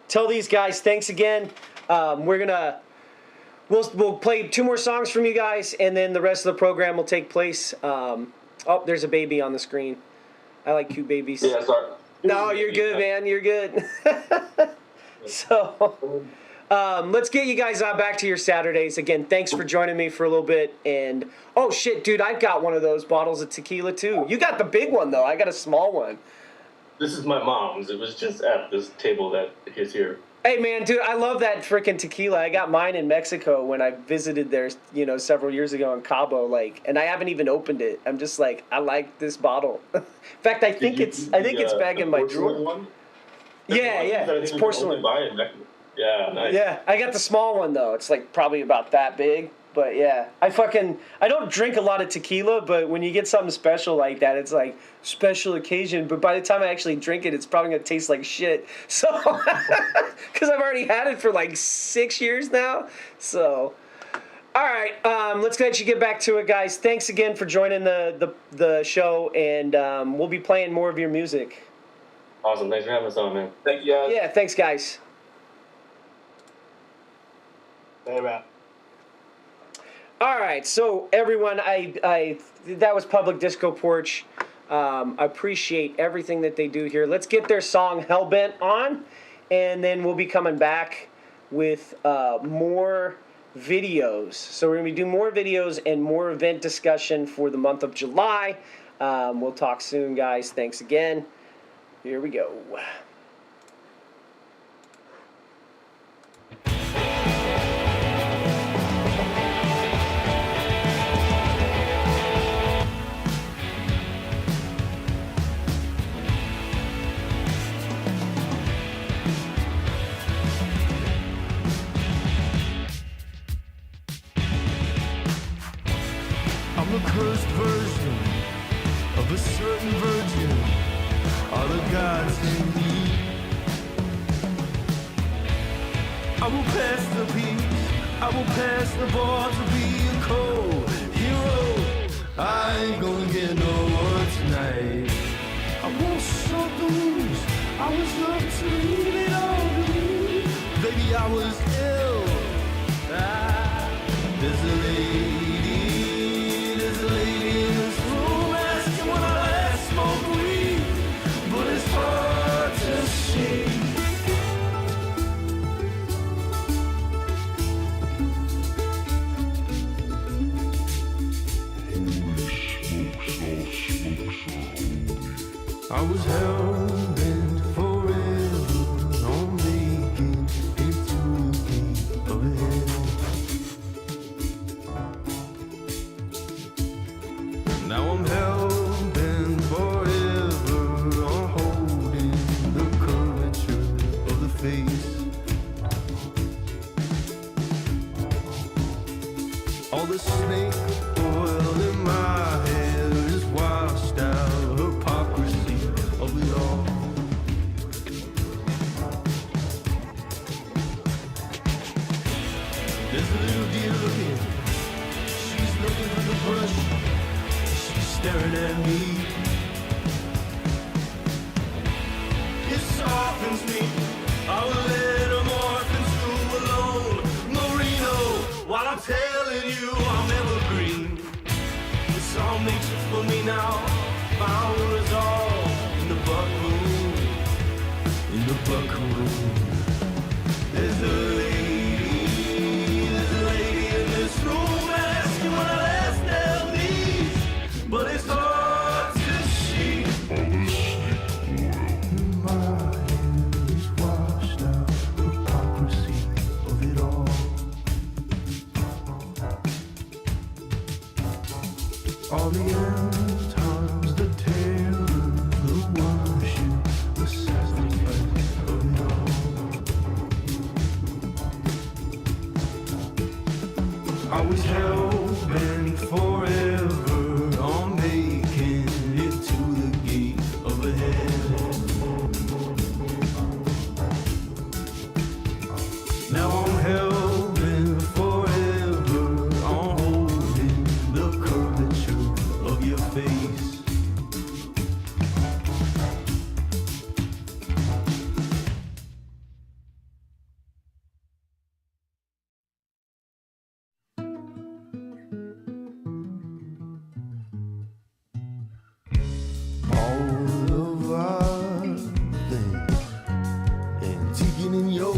tell these guys thanks again. We'll play 2 more songs from you guys, and then the rest of the program will take place. Oh, there's a baby on the screen. I like cute babies. Yeah, sorry. No, you're good, man. You're good. So, let's get you guys back to your Saturdays. Again, thanks for joining me for a little bit. And, oh, shit, dude, I've got one of those bottles of tequila, too. You got the big one, though. I got a small one. This is my mom's. It was just at this table that is here. Hey, man, dude, I love that freaking tequila. I got mine in Mexico when I visited there, you know, several years ago in Cabo, like, and I haven't even opened it. I'm just like, I like this bottle. In fact, I think it's back in my drawer. One? Yeah, it's porcelain. Yeah, nice. Yeah, I got the small one though. It's like probably about that big. But yeah, I don't drink a lot of tequila, but when you get something special like that, it's like special occasion. But by the time I actually drink it, it's probably gonna taste like shit. So, because I've already had it for like 6 years now. So, All right, let's let you get back to it, guys. Thanks again for joining the show, and we'll be playing more of your music. Awesome. Thanks for having us on, man. Thank you, guys. Yeah, thanks, guys. Hey, Matt. All right, so everyone, that was Public Disco Porch. I appreciate everything that they do here. Let's get their song Hellbent on, and then we'll be coming back with more videos. So we're going to be doing more videos and more event discussion for the month of July. We'll talk soon, guys. Thanks again. Here we go. I'm the cursed version of a certain virgin. All the gods in me. I will pass the peace. I will pass the ball to be a cold hero. I ain't gonna get no more tonight. I won't stop the moves. I was love to leave it all to me. Baby, I was ill. There's a lady in this room asking when I last smoked weed, but it's hard to see. I was hell-bent forever on making it to the gate of hell. Now I'm hell-bent forever on holding the curvature of the face. All the snake oil in my hair is washed out, hypocrisy of it all. There's a little dear looking, she's looking for the brush, she's staring at me. It softens me, I will let her morphin through alone. Marino, while I'm telling you I'm evergreen. It's all nature for me now, power is all in the buck room. In the buck room. There's a lady in this room asking when I last held these, but it's hard to see. My hair is washed out, hypocrisy of it all. All the end times, the terror, the worship, the sacrifice of it all. I was hell-bent forever on making it to the gate of hell. Now I'm hell-bent forever on holding the curvature of your face. All of our things, antiquing in yo.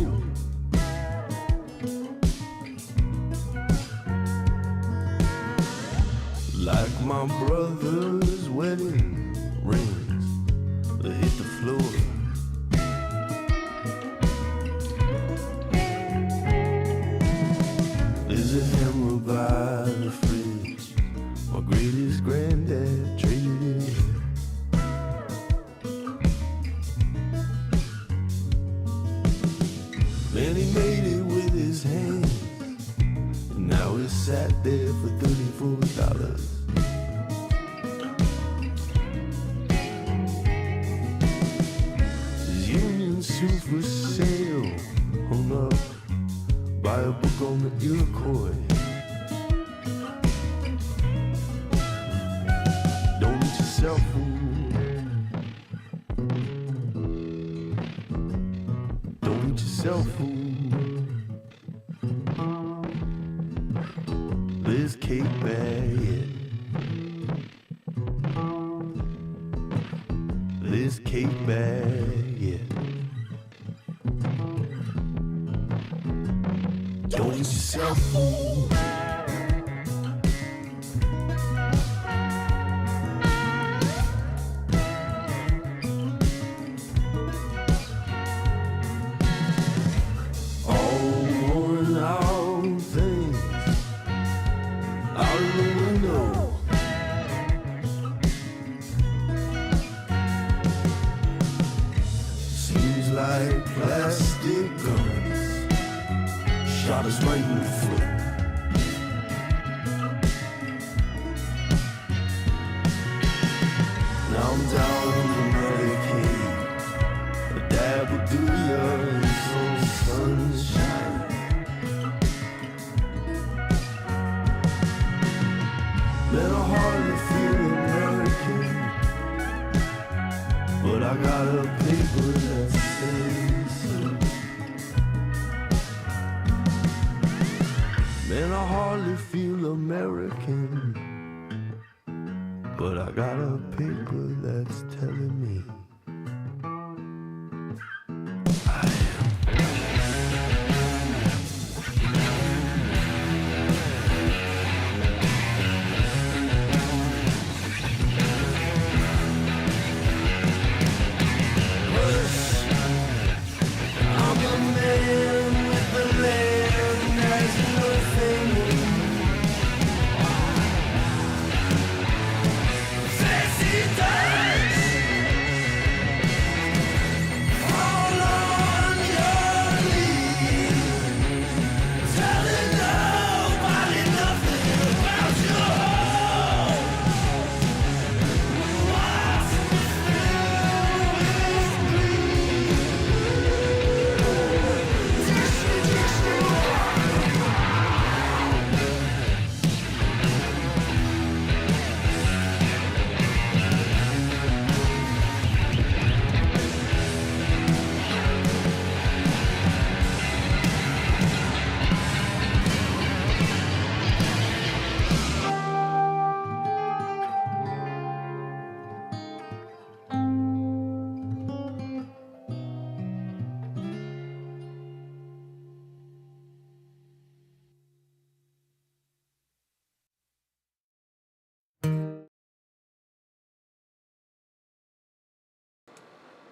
Like my brother's wedding rings that hit the floor. There's a hammer by the fridge, my greatest granddad traded it. Man, he made it with his hands, and now it sat there for $34. His Union suit for sale, hung up by a book on the Iroquois. yourself fool. Don't eat yourself fool. This cake bag, yeah. This cake bag, yeah. Don't eat yourself fool. Plastic guns shot us right in the foot. Now I'm down on the Medicaid. A dab will do ya in some sunshine. Man, I hardly feel American, but I got a paper that says so. Man, I hardly feel American, but I got a paper that's telling me I am. I'm a man with the land that's nothing. Fancy days, all on your knees, telling nobody nothing about your home. What's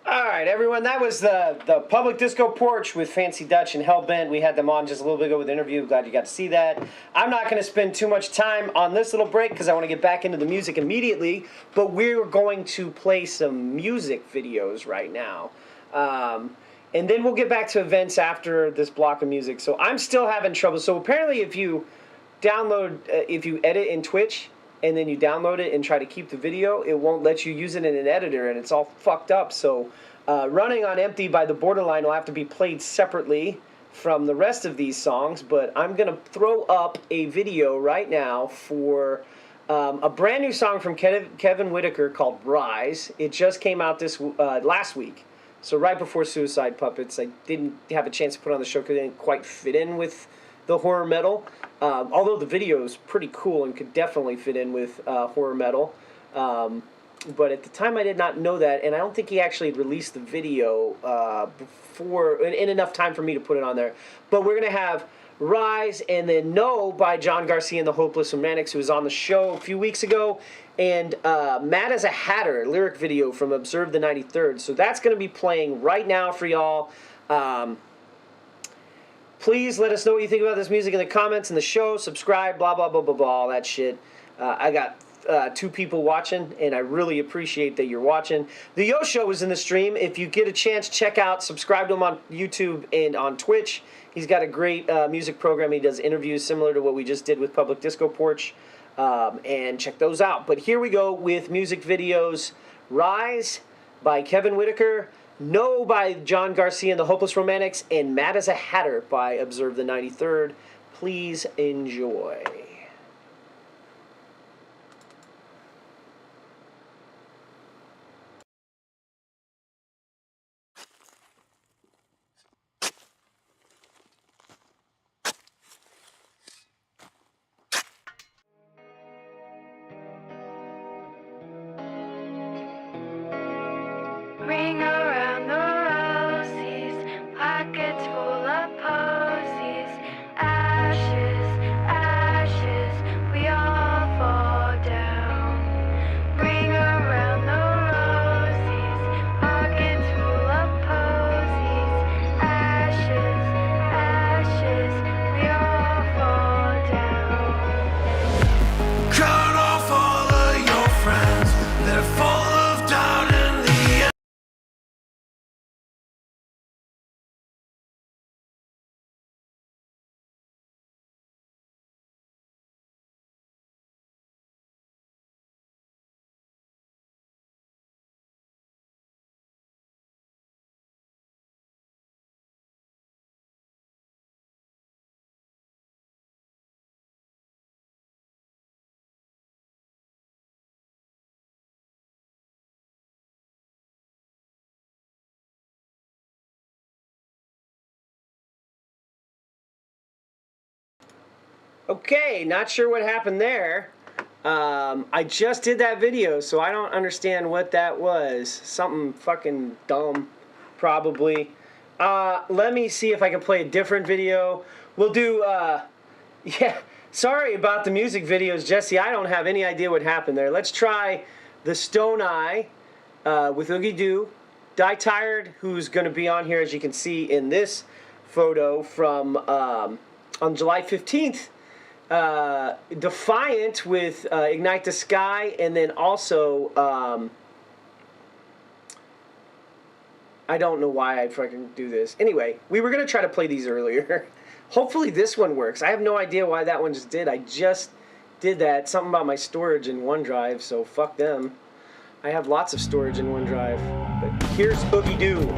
All right, everyone, that was the Public Disco Porch with Fancy Dutch and Hellbent. We had them on just a little bit ago with the interview. Glad you got to see that. I'm not going to spend too much time on this little break because I want to get back into the music immediately, but we're going to play some music videos right now. And then we'll get back to events after this block of music. So I'm still having trouble. So apparently if you if you edit in Twitch, and then you download it and try to keep the video, it won't let you use it in an editor, and it's all fucked up. So Running on Empty by The Borderline will have to be played separately from the rest of these songs, but I'm going to throw up a video right now for a brand new song from Kevin Whitaker called Rise. It just came out last week, so right before Suicide Puppets. I didn't have a chance to put on the show because it didn't quite fit in with the horror metal. Although the video is pretty cool and could definitely fit in with horror metal. But at the time I did not know that, and I don't think he actually released the video in enough time for me to put it on there. But we're going to have Rise and then No by John Garcia and the Hopeless Romantics, who was on the show a few weeks ago, and Mad as a Hatter lyric video from Observe the 93rd. So that's going to be playing right now for y'all. Please let us know what you think about this music in the comments in the show. Subscribe, blah, blah, blah, blah, blah, all that shit. I got 2 people watching, and I really appreciate that you're watching. The Yo Show is in the stream. If you get a chance, subscribe to him on YouTube and on Twitch. He's got a great music program. He does interviews similar to what we just did with Public Disco Porch. And check those out. But here we go with music videos. Rise by Kevin Whitaker. No by John Garcia and the Hopeless Romantics, and Mad as a Hatter by Observe the 93rd. Please enjoy. Okay, not sure what happened there. I just did that video, so I don't understand what that was. Something fucking dumb, probably. Let me see if I can play a different video. We'll do, yeah, sorry about the music videos, Jesse. I don't have any idea what happened there. Let's try the Stone Eye with Oogie Doo. Die Tired, who's going to be on here, as you can see in this photo from on July 15th. Defiant with Ignite the Sky, and then also I don't know why I fucking do this. Anyway, we were gonna try to play these earlier. Hopefully this one works. I have no idea why that one just did. I just did that. Something about my storage in OneDrive, so fuck them. I have lots of storage in OneDrive. But here's Oogie Doo.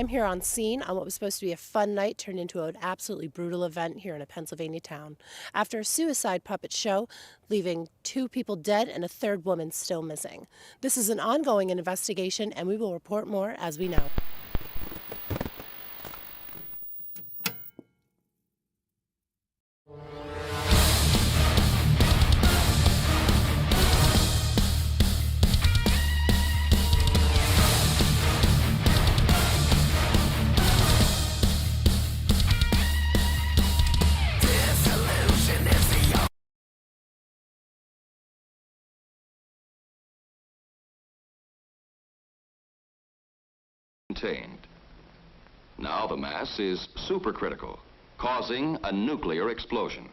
time here on scene on what was supposed to be a fun night turned into an absolutely brutal event here in a Pennsylvania town. After a suicide puppet show, leaving 2 people dead and a 3rd woman still missing. This is an ongoing investigation, and we will report more as we know. Contained. Now the mass is supercritical, causing a nuclear explosion.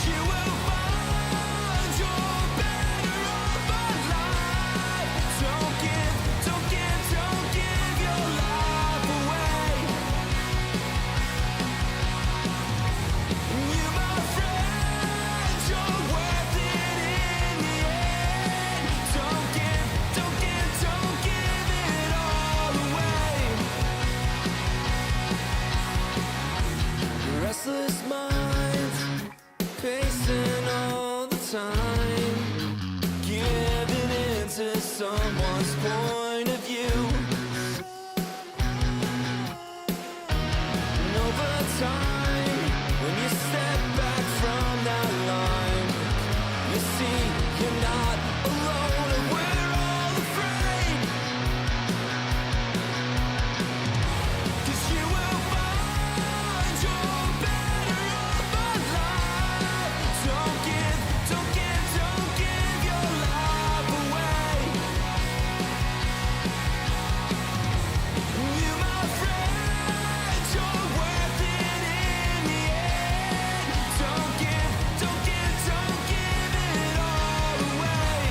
You will find you're better someone's point of view. And over time, when you step back from that line, you see you're not alone and we're all afraid. 'Cause you will find you're better off alive. Don't give your life away. You, my friend, you're worth it in the end. Don't give it all away.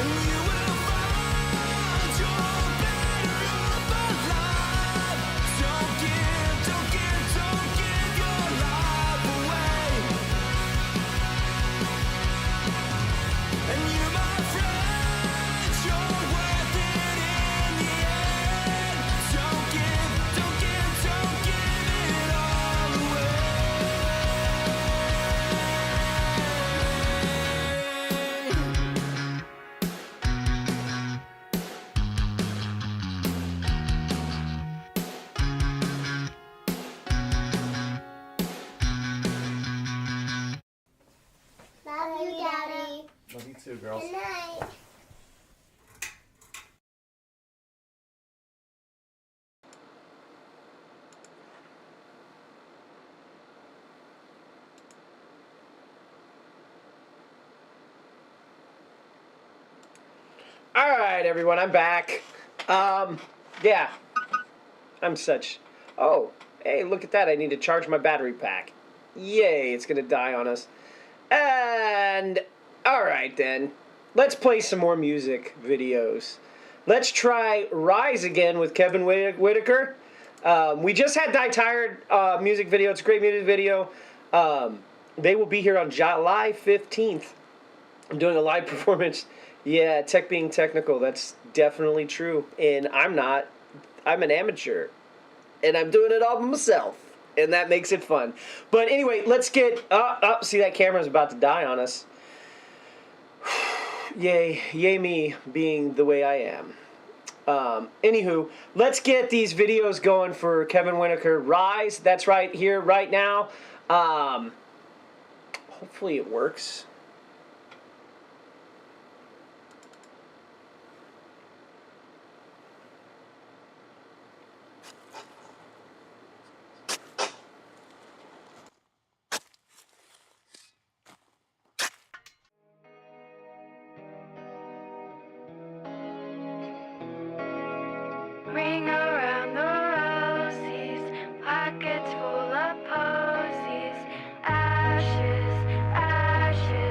And you will find you're better off alive. Don't give your life away. And you, my friend, you're worth it in the end. Don't give it all away. Love you, Daddy. Love you too, girls. Good night. All right, everyone, I'm back. Yeah, I'm such. Oh, hey, look at that! I need to charge my battery pack. Yay! It's gonna die on us. And all right then, let's play some more music videos. Let's try "Rise" again with Kevin Whitaker. We just had "Die Tired" music video. It's a great music video. They will be here on July 15th. I'm doing a live performance. Yeah, tech being technical, that's definitely true. And I'm not. I'm an amateur. And I'm doing it all by myself. And that makes it fun. But anyway, let's get... see, that camera's about to die on us. Yay me being the way I am. Anywho, let's get these videos going for Kevin Whitaker. Rise, that's right here, right now. Hopefully it works. Ring around the rosies, pockets full of posies, ashes, ashes.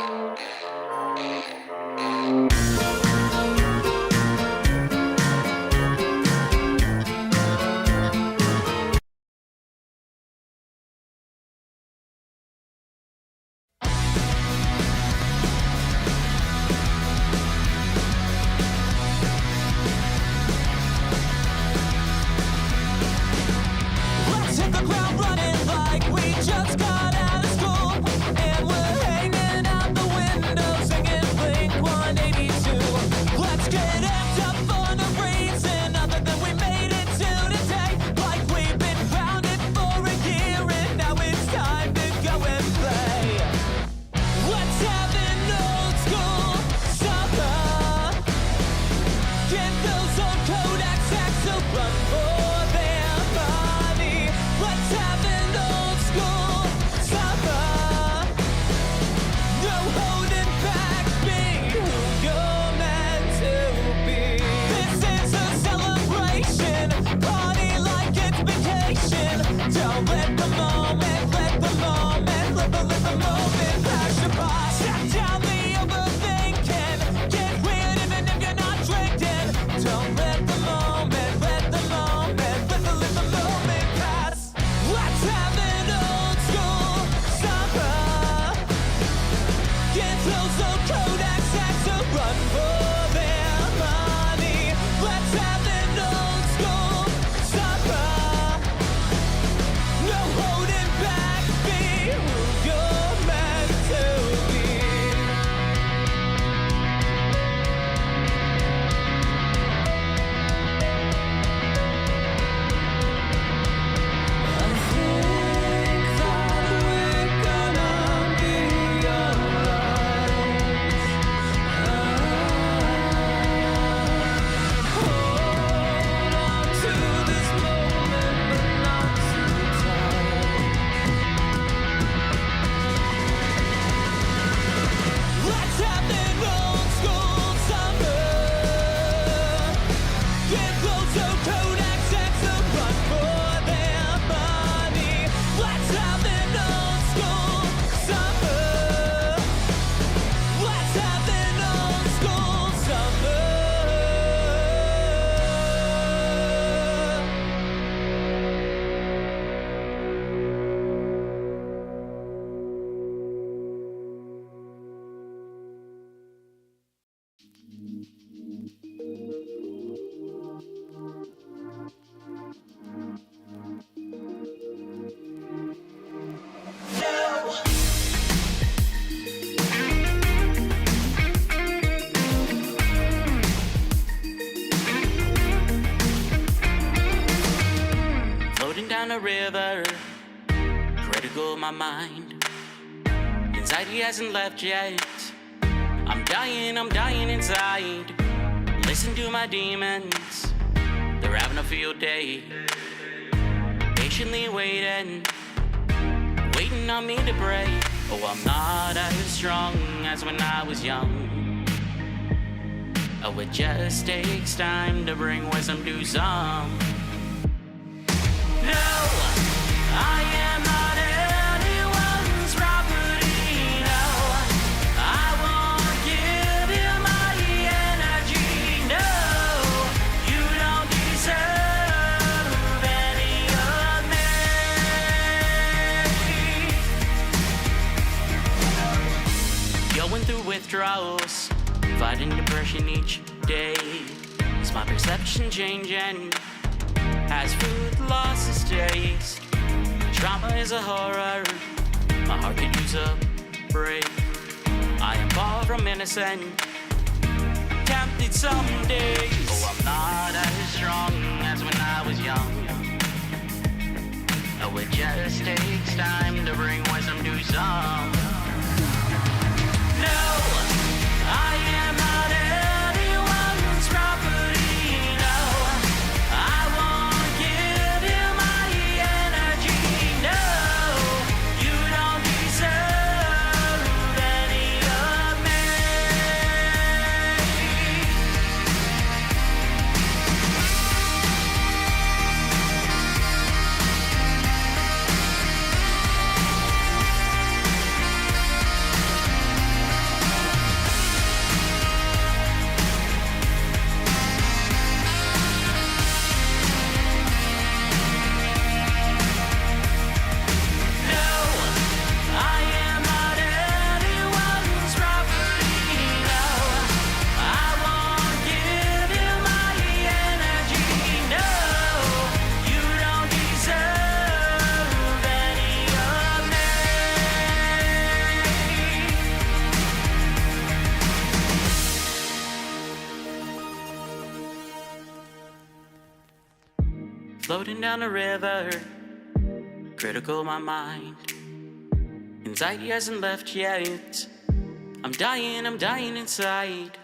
Let's hit the ground running like we just got out of school. And we're hanging out the window singing Blink 182. Let's get amped up for no reason other than we made it to today. Like we've been grounded for a year and now it's time to go and play. Let's have an old school summer. Give those old Kodak sacks a run for their money. Let's have an old school summer. No holding back, be who you're meant to be. This is a celebration, party like it's vacation. Don't let the moment, let the moment pass you by. Shut down the overthinking, get weird even if you're not drinking. Don't let the moment, let the moment pass. Let's have an old school summer. Give those old Kodak sacks a run for their money. Let's have an old school summer. No holding back, be who you're meant to be. I think that we're gonna be alright. Hold on to this moment, but not too tight. Let's have an old school summer. Give those old Kodak sacks a run for their money. Let's have an old school summer. Let's have an old school summer. Floating down a river, critical of my mind. Anxiety hasn't left yet. I'm dying inside. Listen to my demons, they're having a field day. Patiently waiting on me to break. Oh, I'm not as strong as when I was young. Oh, it just takes time to bring wisdom to some. No, I am not anyone's property. No, I won't give you my energy. No, you don't deserve any of me. Going through withdrawals, fighting depression each day. Is my perception changing? As food losses taste, trauma is a horror. My heart could use a break. I am far from innocent, tempted some days. Oh, I'm not as strong as when I was young. Oh, it just takes time to bring wisdom to some. No, I am not anyone's property. No, I won't give you my energy. No, you don't deserve any of me. floating down the river. Critical my mind. Anxiety hasn't left yet. I'm dying inside.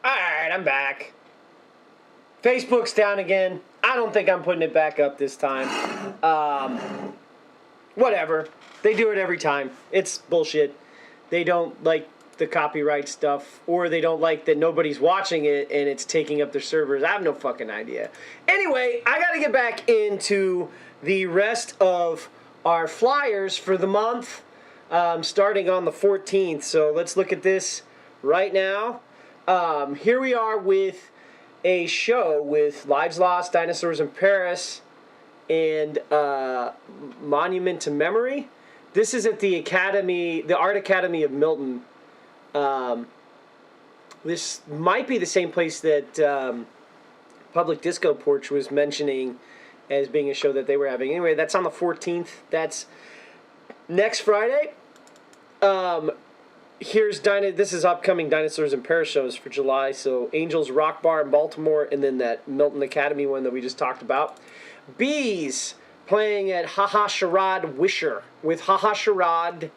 Alright, I'm back. Facebook's down again. I don't think I'm putting it back up this time. Whatever. They do it every time. It's bullshit. They don't like the copyright stuff, or they don't like that nobody's watching it and it's taking up their servers. I have no fucking idea. Anyway, I gotta get back into the rest of our flyers for the month, starting on the 14th. So let's look at this right now. Here we are with a show with Lives Lost, Dinosaurs in Paris, and Monument to Memory. This is at the Academy, the Art Academy of Milton. This might be the same place that Public Disco Porch was mentioning as being a show that they were having. Anyway, that's on the 14th. That's next Friday. This is upcoming Dinosaurs in Paris shows for July. So Angels Rock Bar in Baltimore, and then that Milton Academy one that we just talked about. Bees playing at Haha Charade Wisher with Haha Charade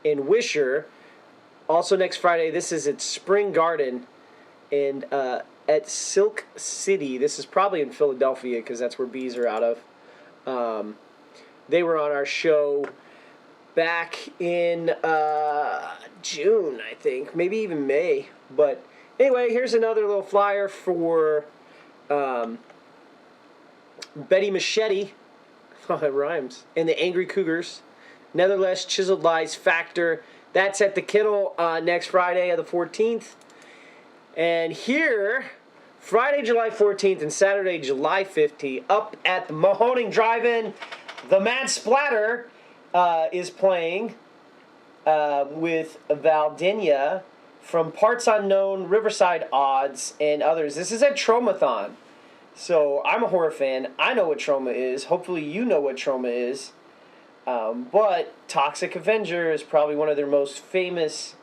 in Wisher. Also next Friday, this is at Spring Garden and at Silk City. This is probably in Philadelphia because that's where Bees are out of. They were on our show back in June, I think. Maybe even May. But anyway, here's another little flyer for Betty Machete. Oh, it rhymes. And the Angry Cougars. Netherless Chiseled Lies Factor. That's at the Kennel next Friday of the 14th. And here, Friday, July 14th and Saturday, July 15th, up at the Mahoning Drive-In, the Mad Splatter is playing with Valdinia from Parts Unknown, Riverside Odds, and others. This is at Tromathon. So I'm a horror fan. I know what Trauma is. Hopefully you know what Trauma is. But Toxic Avenger is probably one of their most famous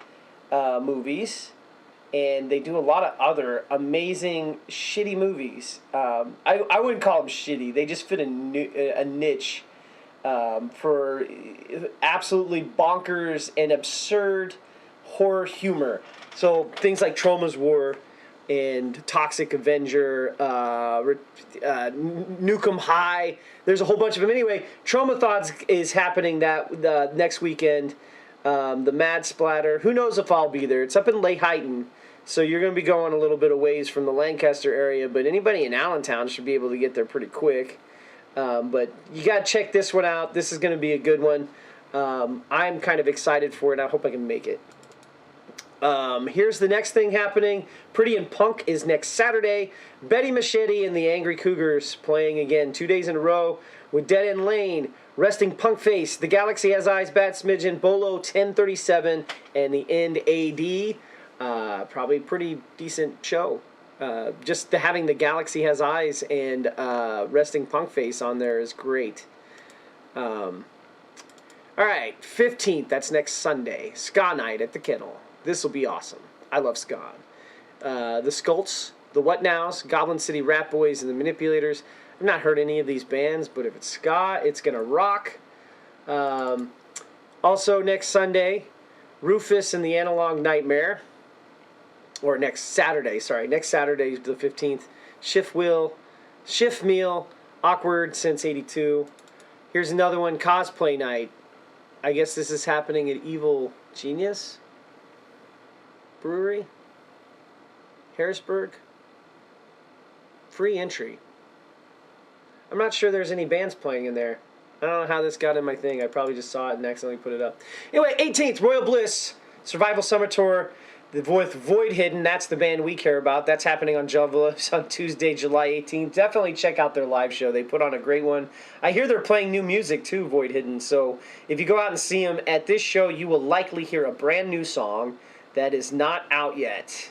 movies. And they do a lot of other amazing, shitty movies. I wouldn't call them shitty. They just fit a niche for absolutely bonkers and absurd horror humor. So things like Trauma's War and Toxic Avenger, Nukem High. There's a whole bunch of them. Anyway, Traumathons is happening that next weekend. The Mad Splatter. Who knows if I'll be there? It's up in Lehighton, so you're going to be going a little bit of ways from the Lancaster area, but anybody in Allentown should be able to get there pretty quick. But you got to check this one out. This is going to be a good one. I'm kind of excited for it. I hope I can make it. Here's the next thing happening. Pretty in Punk is next Saturday. Betty Machete and the Angry Cougars playing again 2 days in a row with Dead End Lane, Resting Punk Face, The Galaxy Has Eyes, Bad Smidgen, Bolo 1037, and the End AD. Probably a pretty decent show. Just having The Galaxy Has Eyes and Resting Punk Face on there is great. Alright, 15th, that's next Sunday. Ska Night at the Kennel. This will be awesome. I love ska. The Skults, the What Nows, Goblin City Rat Boys, and the Manipulators. I've not heard any of these bands, but if it's ska, it's going to rock. Also next Sunday, Rufus and the Analog Nightmare. Or next Saturday, the 15th. Shift Meal, Awkward Since 82. Here's another one, Cosplay Night. I guess this is happening at Evil Genius Brewery, Harrisburg. Free entry. I'm not sure there's any bands playing in there. I don't know how this got in my thing. I probably just saw it and accidentally put it up. Anyway, 18th, Royal Bliss, Survival Summer Tour. The Void Hidden, that's the band we care about. That's happening on Jovelus on Tuesday, July 18th. Definitely check out their live show. They put on a great one. I hear they're playing new music too, Void Hidden. So if you go out and see them at this show, you will likely hear a brand new song that is not out yet.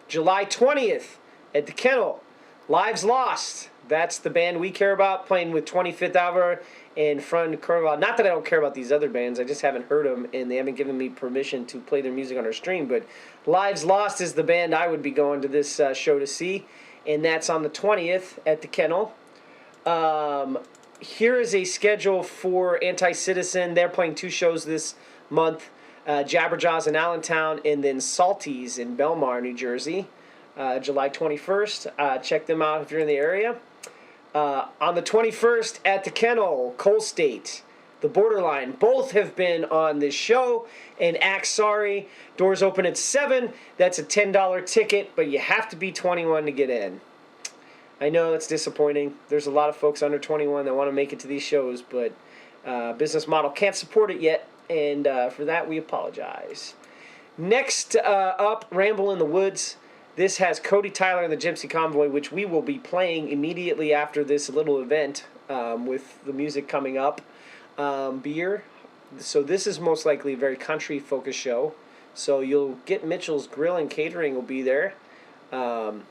July 20th at the Kennel, Lives Lost, That's the band we care about, playing with 25th Hour and Front Curva. Not that I don't care about these other bands, I just haven't heard them, and they haven't given me permission to play their music on our stream. But Lives Lost is the band I would be going to this show to see, and that's on the 20th at the Kennel. Here is a schedule for Anti-Citizen. They're playing 2 shows this month, Jabberjaws in Allentown, and then Salties in Belmar, New Jersey, July 21st. Check them out if you're in the area. On the 21st at the Kennel, Coal State, The Borderline, both have been on this show, and Act Sorry. Doors open at 7. That's a $10 ticket, but you have to be 21 to get in. I know it's disappointing. There's a lot of folks under 21 that want to make it to these shows, but business model can't support it yet, and for that we apologize. Next up, Ramble in the Woods. This has Cody Tyler and the Gypsy Convoy, which we will be playing immediately after this little event with the music coming up. Beer. So this is most likely a very country-focused show. So you'll get Mitchell's Grill and Catering will be there. I'm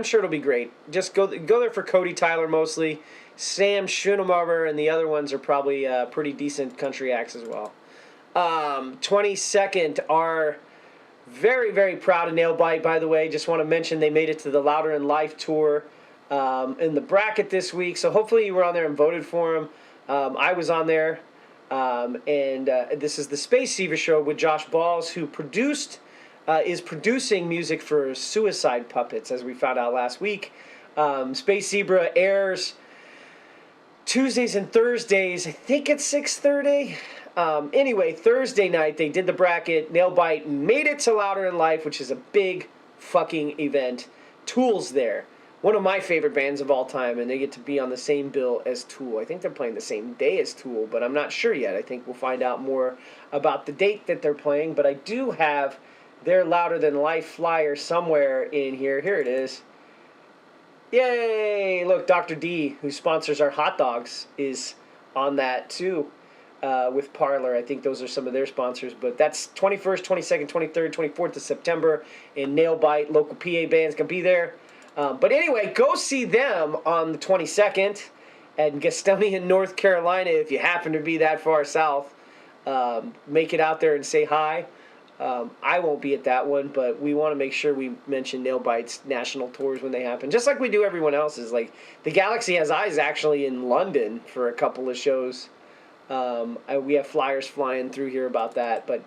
sure it'll be great. Just go there for Cody Tyler mostly. Sam Schoenemarber and the other ones are probably pretty decent country acts as well. 22nd are very, very proud of Nailbite, by the way. Just want to mention they made it to the Louder in Life tour in the bracket this week. So hopefully you were on there and voted for them. I was on there. And this is the Space Zebra show with Josh Balls, who is producing music for Suicide Puppets, as we found out last week. Space Zebra airs Tuesdays and Thursdays. I think it's 6:30. Anyway, Thursday night they did the bracket. Nailbite made it to Louder in Life, which is a big fucking event. Tool's there. One of my favorite bands of all time, and they get to be on the same bill as Tool. I think they're playing the same day as Tool, but I'm not sure yet. I think we'll find out more about the date that they're playing, but I do have their Louder Than Life flyer somewhere in here. Here it is. Yay! Look, Dr. D, who sponsors our hot dogs, is on that too with Parlor. I think those are some of their sponsors, but that's 21st, 22nd, 23rd, 24th of September, and Nailbite, local PA bands can be there. But anyway, go see them on the 22nd at Gastonia, North Carolina, if you happen to be that far south. Make it out there and say hi. I won't be at that one, but we want to make sure we mention Nailbite's national tours when they happen, just like we do everyone else's. Like, the Galaxy Has Eyes actually in London for a couple of shows. We have flyers flying through here about that, but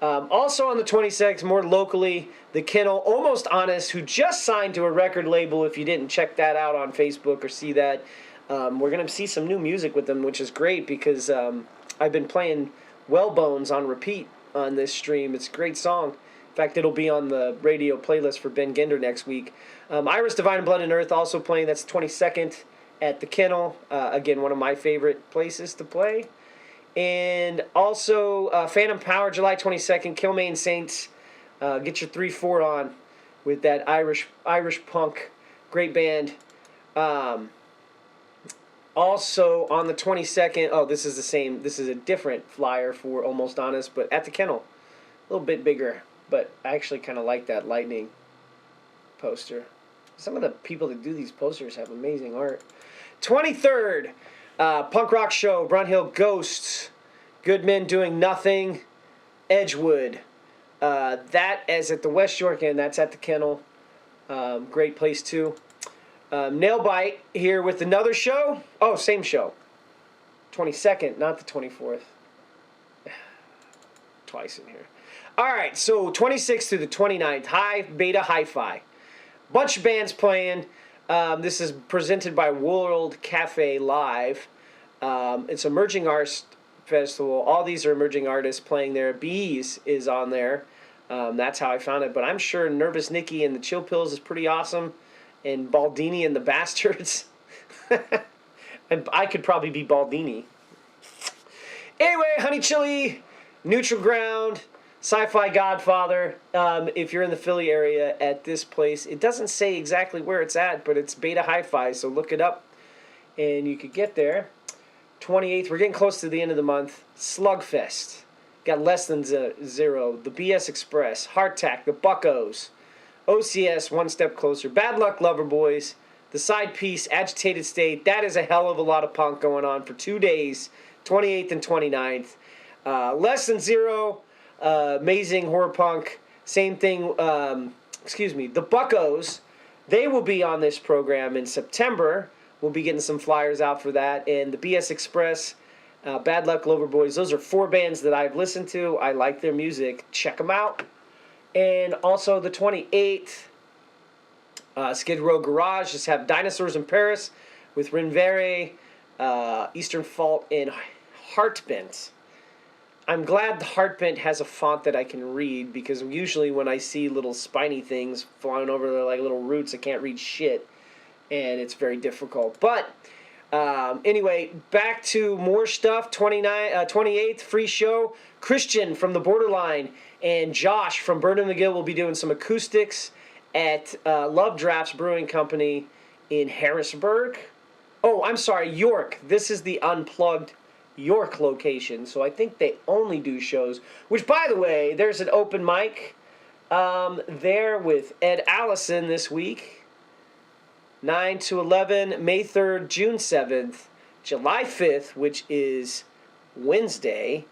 also on the 26th, more locally, the Kennel, Almost Honest, who just signed to a record label. If you didn't check that out on Facebook or see that, we're going to see some new music with them, which is great because I've been playing Wellbones on repeat on this stream. It's a great song. In fact, it'll be on the radio playlist for Ben Ginder next week. Iris Divine and Blood and Earth also playing. That's 22nd at the Kennel. Again, one of my favorite places to play. And also Phantom Power, July 22nd, Kilmaine Saints. Get your 3/4 on with that Irish punk. Great band. Also on the 22nd, this is the same. This is a different flyer for Almost Honest, but at the Kennel. A little bit bigger, but I actually kind of like that lightning poster. Some of the people that do these posters have amazing art. 23rd, punk rock show, Brunhill Ghosts, Good Men Doing Nothing, Edgewood. That is at the West York End. That's at the Kennel. Great place too. Nailbite here with another show. Oh, same show. 22nd, not the 24th. Twice in here. All right, so 26th through the 29th, High Beta Hi-Fi. Bunch of bands playing. This is presented by World Cafe Live. It's Emerging Arts Festival. All these are emerging artists playing there. Bees is on there. That's how I found it. But I'm sure Nervous Nikki and the Chill Pills is pretty awesome. And Baldini and the Bastards. And I could probably be Baldini. Anyway, Honey Chili, Neutral Ground, Sci-Fi Godfather. If you're in the Philly area at this place, it doesn't say exactly where it's at, but it's Beta Hi-Fi, so look it up and you could get there. 28th, we're getting close to the end of the month. Slugfest. Got Less Than Zero, the BS Express, Hardtack, the Buccos, OCS, One Step Closer, Bad Luck Lover Boys, the side piece, Agitated State. That is a hell of a lot of punk going on for 2 days, 28th and 29th. Less Than Zero, amazing horror punk. Same thing, the Buccos, they will be on this program in September. We'll be getting some flyers out for that. And the BS Express, Bad Luck Lover Boys, those are 4 bands that I've listened to. I like their music. Check them out. And also the 28th, Skid Row Garage, just have Dinosaurs in Paris with Rinvere, Eastern Fault, and Heartbent. I'm glad the Heartbent has a font that I can read, because usually when I see little spiny things flying over there like little roots, I can't read shit, and it's very difficult. But anyway, back to more stuff. 28th, free show. Christian from the Borderline and Josh from Burnham McGill will be doing some acoustics at Love Drafts Brewing Company in Harrisburg. Oh, I'm sorry, York. This is the Unplugged York location, so I think they only do shows. Which, by the way, there's an open mic there with Ed Allison this week. 9 to 11, May 3rd, June 7th, July 5th, which is Wednesday,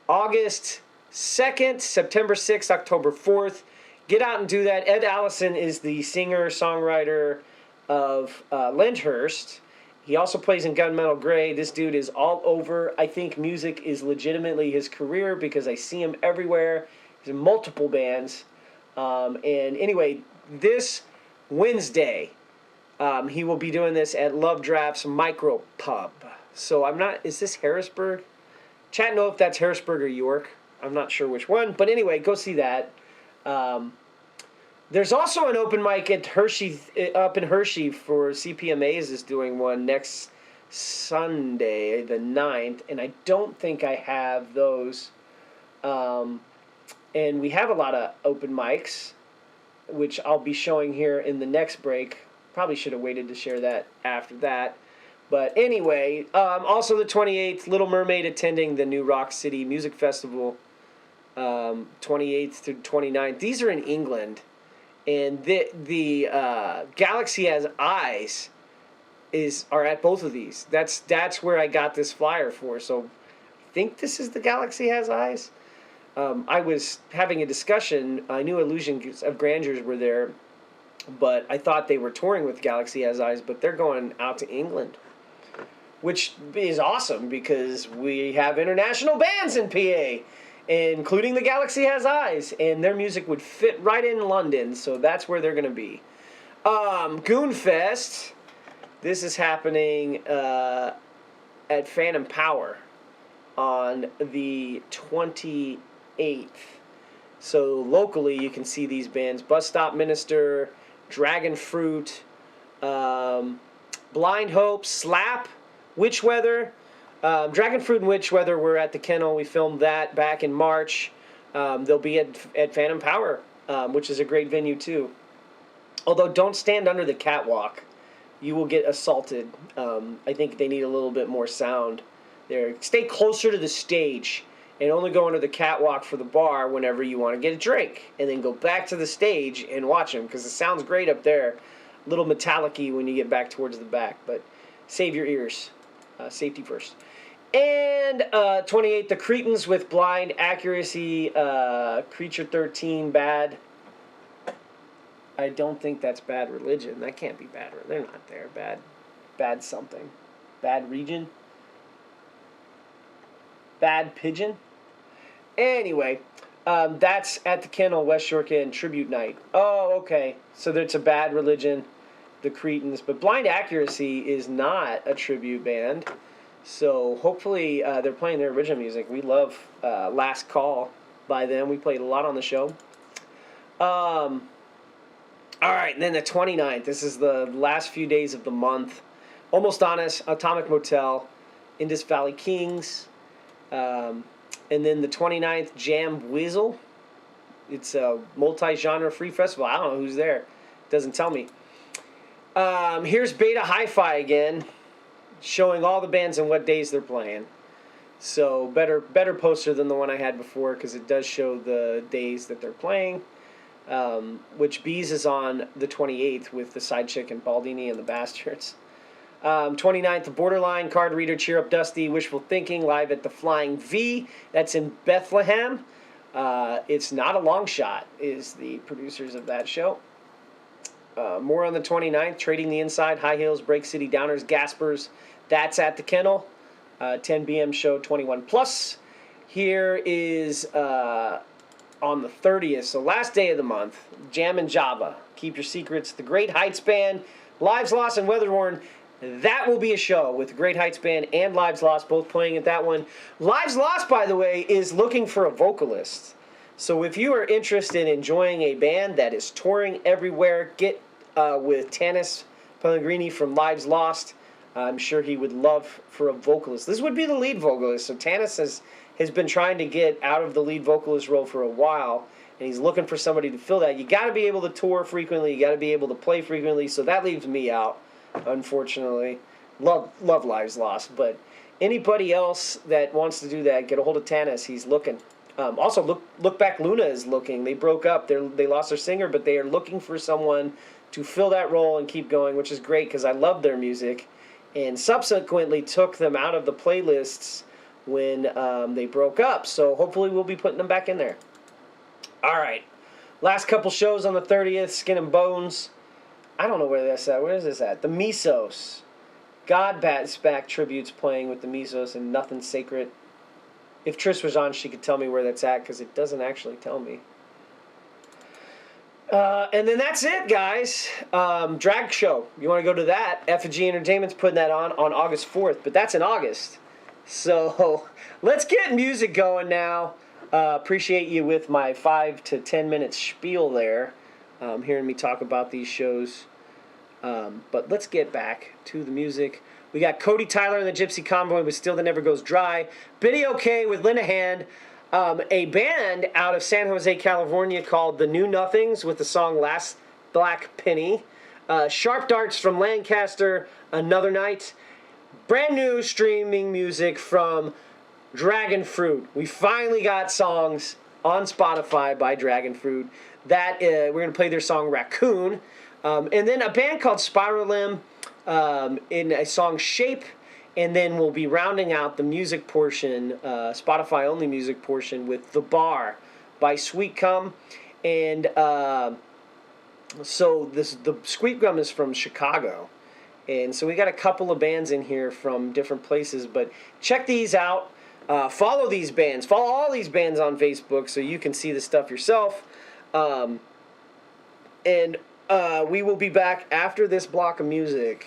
August 2nd, September 6th, October 4th. Get out and do that. Ed Allison is the singer-songwriter of Lyndhurst. He also plays in Gunmetal Gray. This dude is all over. I think music is legitimately his career because I see him everywhere. He's in multiple bands. And anyway, this Wednesday, he will be doing this at Love Drafts Micro Pub. So is this Harrisburg? Chat know if that's Harrisburg or York. I'm not sure which one. But anyway, go see that. There's also an open mic at Hershey, up in Hershey for CPMAs is doing one next Sunday, the 9th, and I don't think I have those. And we have a lot of open mics, which I'll be showing here in the next break. Probably should have waited to share that after that. But anyway, also the 28th, Little Mermaid attending the New Rock City Music Festival, 28th through 29th. These are in England. And the Galaxy Has Eyes are at both of these. That's where I got this flyer for. So I think this is the Galaxy Has Eyes. I was having a discussion. I knew Illusions of Grandeurs were there, but I thought they were touring with Galaxy Has Eyes, but they're going out to England, which is awesome because we have international bands in PA. Including the Galaxy Has Eyes, and their music would fit right in London, so that's where they're going to be. Goonfest, this is happening at Phantom Power on the 28th. So locally, you can see these bands: Bus Stop Minister, Dragon Fruit, Blind Hope, Slap, Witchweather. Dragon Fruit and Witchweather were at the Kennel. We filmed that back in March. They'll be at Phantom Power, which is a great venue too. Although don't stand under the catwalk. You will get assaulted. I think they need a little bit more sound there. Stay closer to the stage and only go under the catwalk for the bar whenever you want to get a drink. And then go back to the stage and watch them because it sounds great up there. A little metallic-y when you get back towards the back. But save your ears. Safety first. And 28, The Cretans with Blind Accuracy, Creature 13, Bad. I don't think that's Bad Religion. That can't be Bad. They're not there. Bad something. Bad Region. Bad Pigeon. Anyway, that's at the Kennel, West York Inn, Tribute Night. Oh, okay. So that's a Bad Religion, The Cretans. But Blind Accuracy is not a tribute band. So hopefully they're playing their original music. We love Last Call by them. We played a lot on the show. All right, and then the 29th. This is the last few days of the month. Almost Honest, Atomic Motel, Indus Valley Kings. And then the 29th, Jam Whizzle. It's a multi-genre free festival. I don't know who's there. It doesn't tell me. Here's Beta Hi-Fi again, showing all the bands and what days they're playing. So better poster than the one I had before because it does show the days that they're playing. which Bees is on the 28th with the Side Chick and Baldini and the Bastards. 29th, the Borderline, Card Reader, Cheer Up Dusty, Wishful Thinking, live at the Flying V. That's in Bethlehem. It's Not a Long Shot is the producers of that show. More on the 29th, Trading the Inside, High Heels, Break City Downers, Gaspers. That's at the Kennel. 10 p.m. show, 21 plus. Here is on the 30th, so last day of the month, Jam and Java, Keep Your Secrets, the Great Heights Band, Lives Lost and Weatherworn. That will be a show with the Great Heights Band and Lives Lost both playing at that one. Lives Lost, by the way, is looking for a vocalist. So if you are interested in joining a band that is touring everywhere, get with Tanis Pellegrini from Lives Lost. I'm sure he would love for a vocalist. This would be the lead vocalist. So Tanis has been trying to get out of the lead vocalist role for a while, and he's looking for somebody to fill that. You got to be able to tour frequently. You got to be able to play frequently. So that leaves me out, unfortunately. Love Lives Lost, but anybody else that wants to do that, get a hold of Tanis. He's looking. Also, Look Back Luna is looking. They broke up. They lost their singer, but they are looking for someone to fill that role and keep going, which is great because I love their music. And subsequently took them out of the playlists when they broke up. So hopefully we'll be putting them back in there. All right. Last couple shows on the 30th, Skin and Bones. I don't know where that's at. Where is this at? The Mesos. God's Back tributes playing with the Mesos and Nothing Sacred. If Trish was on, she could tell me where that's at because it doesn't actually tell me. And then that's it, guys. Drag show. You want to go to that? Effigy Entertainment's putting that on August 4th, but that's in August. So let's get music going now. Appreciate you with my 5 to 10 minute spiel there, hearing me talk about these shows. But let's get back to the music. We got Cody Tyler and the Gypsy Convoy with Still That Never Goes Dry. Biddy OK with Linehan. A band out of San Jose, California called The New Nothings with the song Last Black Penny. Sharp Darts from Lancaster, Another Night. Brand new streaming music from Dragon Fruit. We finally got songs on Spotify by Dragon Fruit. That we're going to play their song Raccoon. And then a band called Spiralim in a song Shape. And then we'll be rounding out the music portion, Spotify-only music portion, with The Bar by Sweet Gum. And so the Sweet Gum is from Chicago. And so we got a couple of bands in here from different places. But check these out. Follow these bands. Follow all these bands on Facebook so you can see the stuff yourself. And we will be back after this block of music.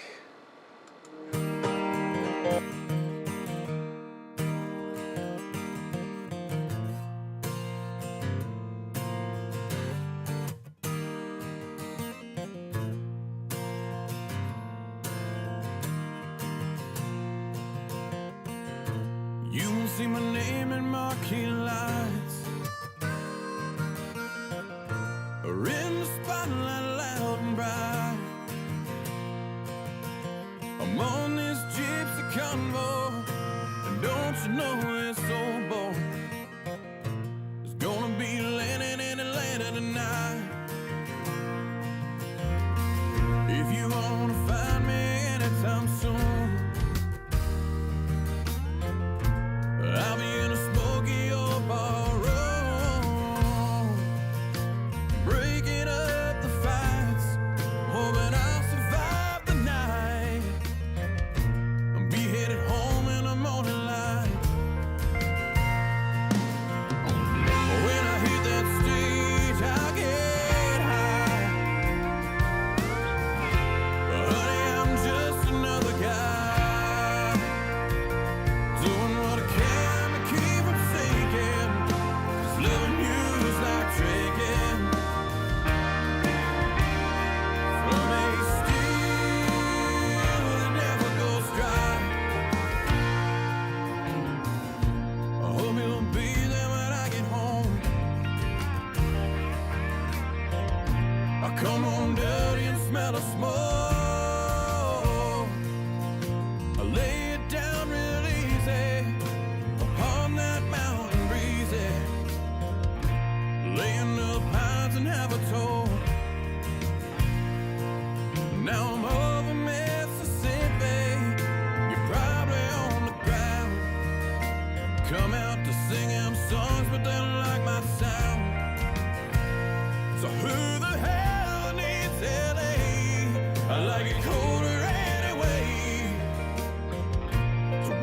You will see my name in marquee lights, or in the spotlight loud and bright. I'm on this gypsy convoy, and don't you know it's so boring. It's gonna be landing in Atlanta tonight. If you wanna find me anytime soon, I'll be in a smoky old bar room, breaking up the fights, hoping I'll survive the night, and be headed home in the morning light.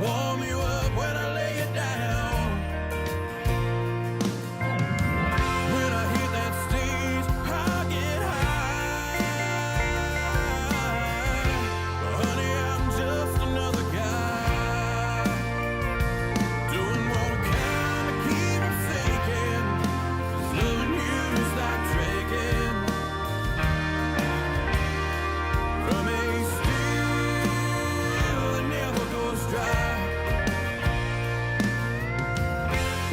warm you up when I lay you down. When I hit that stage, I get high. But honey, I'm just another guy doing what I can to keep from sinking. 'Cause loving you is like drinking from a still that never goes dry.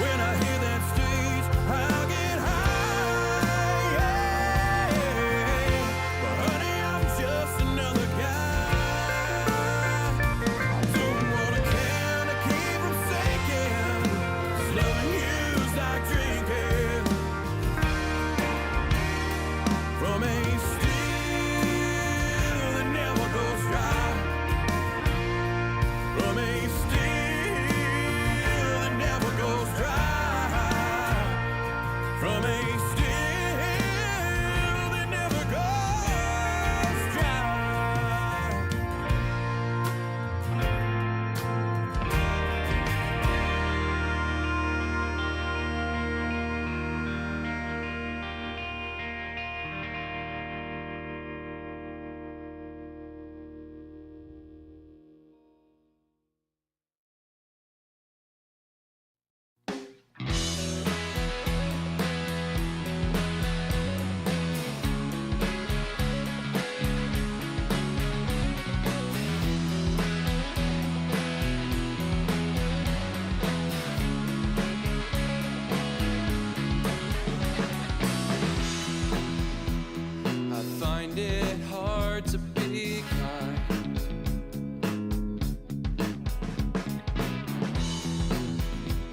When I hear that stage, I'll get high. But honey, I'm just another guy doing what I can to keep from sinking. 'Cause loving you's like drinking from a still that never goes dry. From a still that never goes dry. From a still that never goes dry. I find it hard to be kind.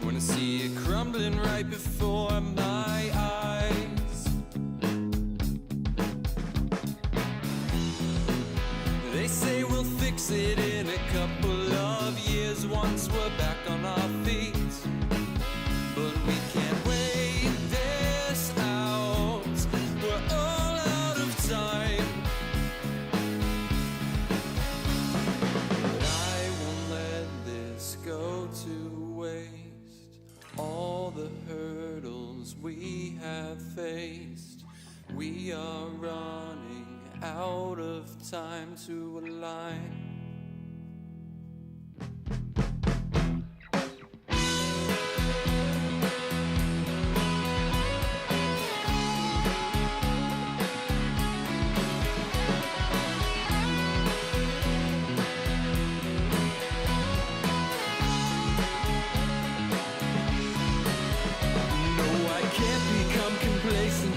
When I see it crumbling right before my eyes. They say we'll fix it in a couple of years once we're back on our feet. But we can't wait this out. We're all out of time. But I won't let this go to waste. All the hurdles we have faced. We are running out of time to align.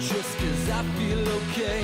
Just 'cause I feel okay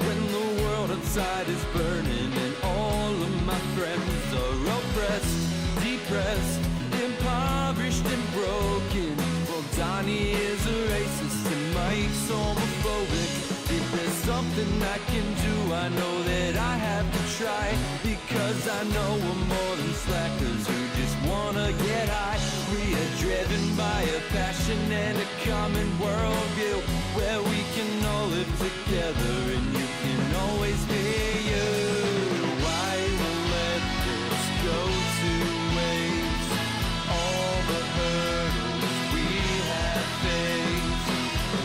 when the world outside is burning and all of my friends are oppressed, depressed, impoverished and broken. Well, Donnie is a racist and Mike's homophobic. If there's something I can do, I know that I have to try, because I know we're more than slackers who just wanna get high. We are driven by a passion and a common worldview, where we can all live together and you can always be you. I will let this go to waste. All the hurdles we have faced.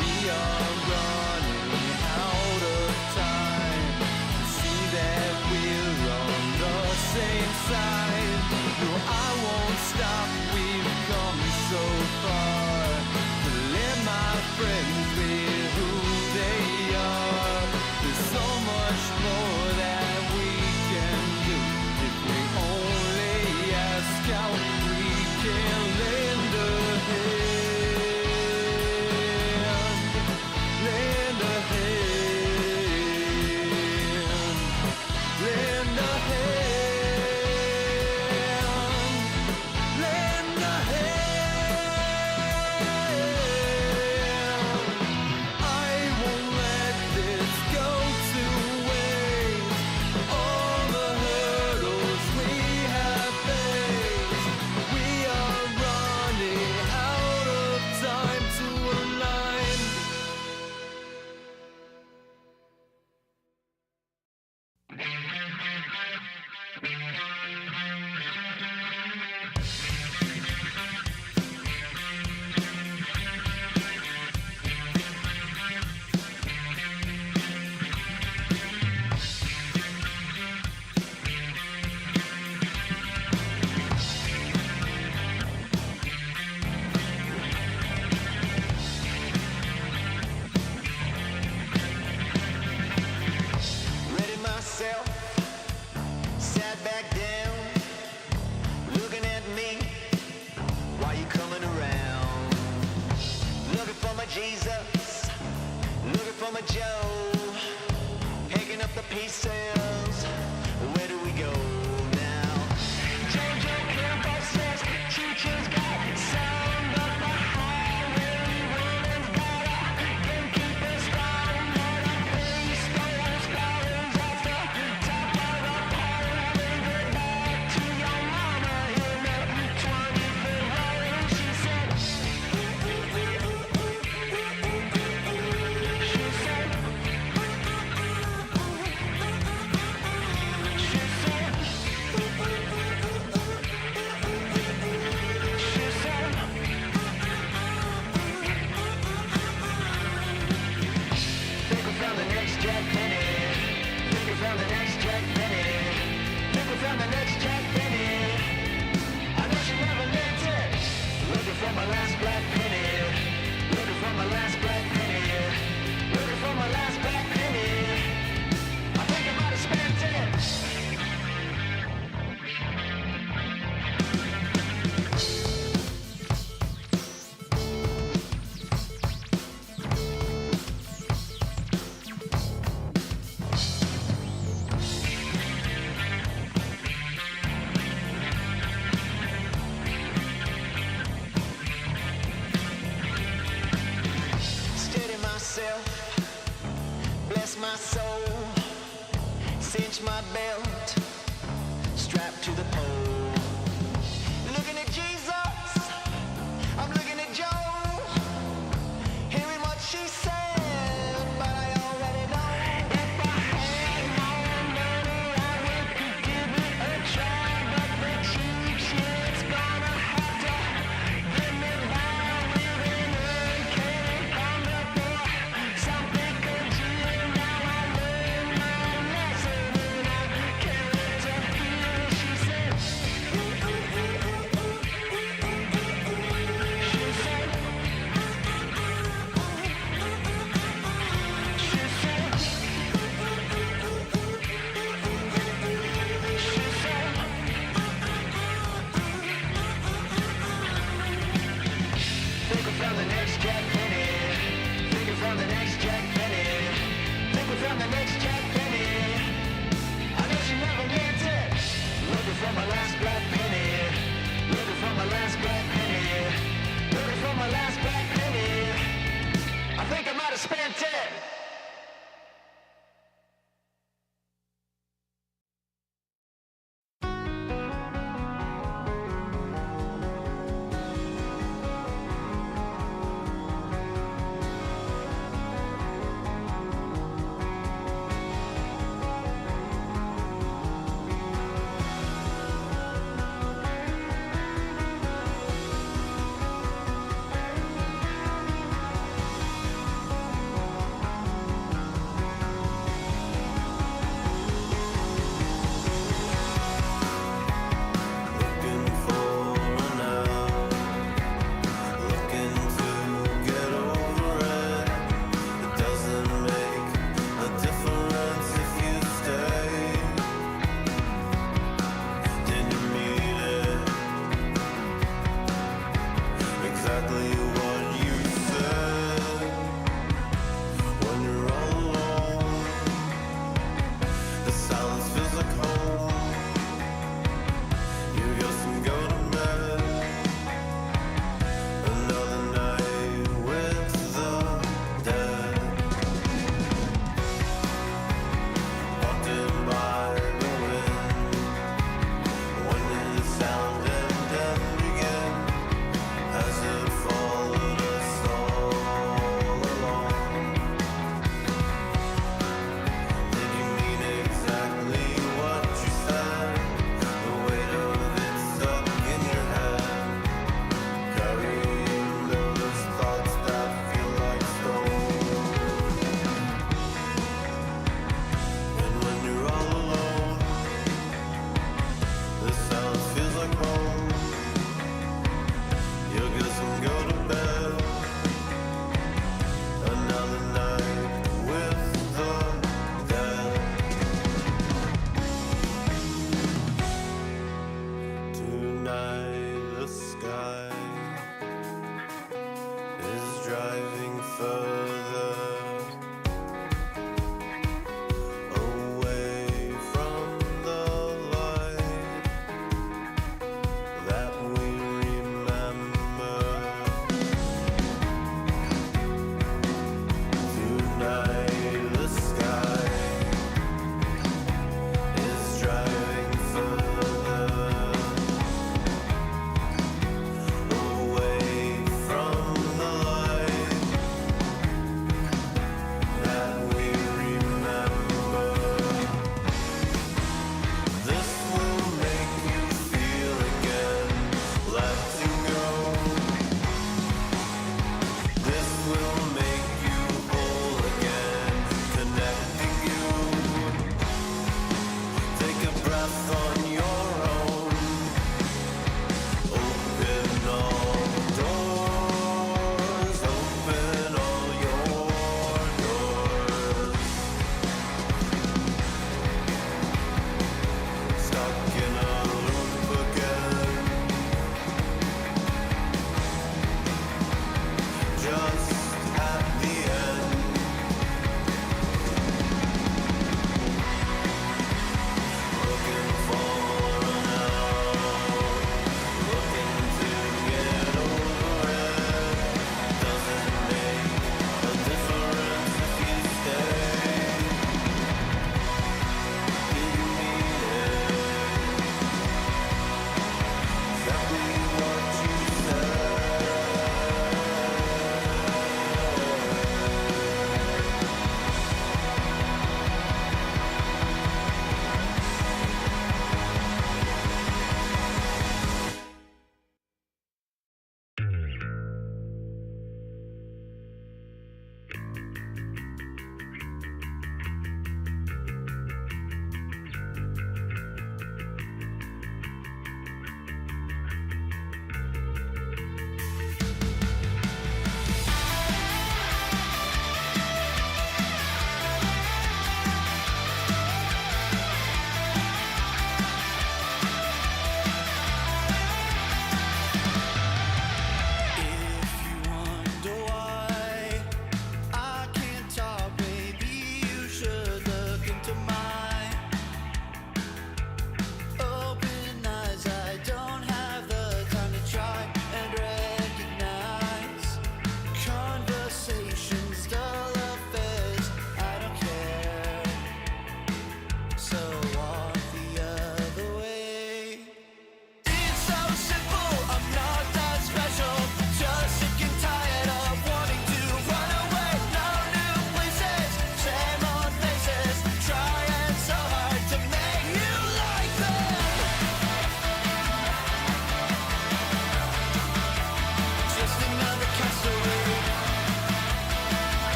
We are running out of time to see that we're on the same side. No, I won't stop, we've come so far. To let my friends be who they are.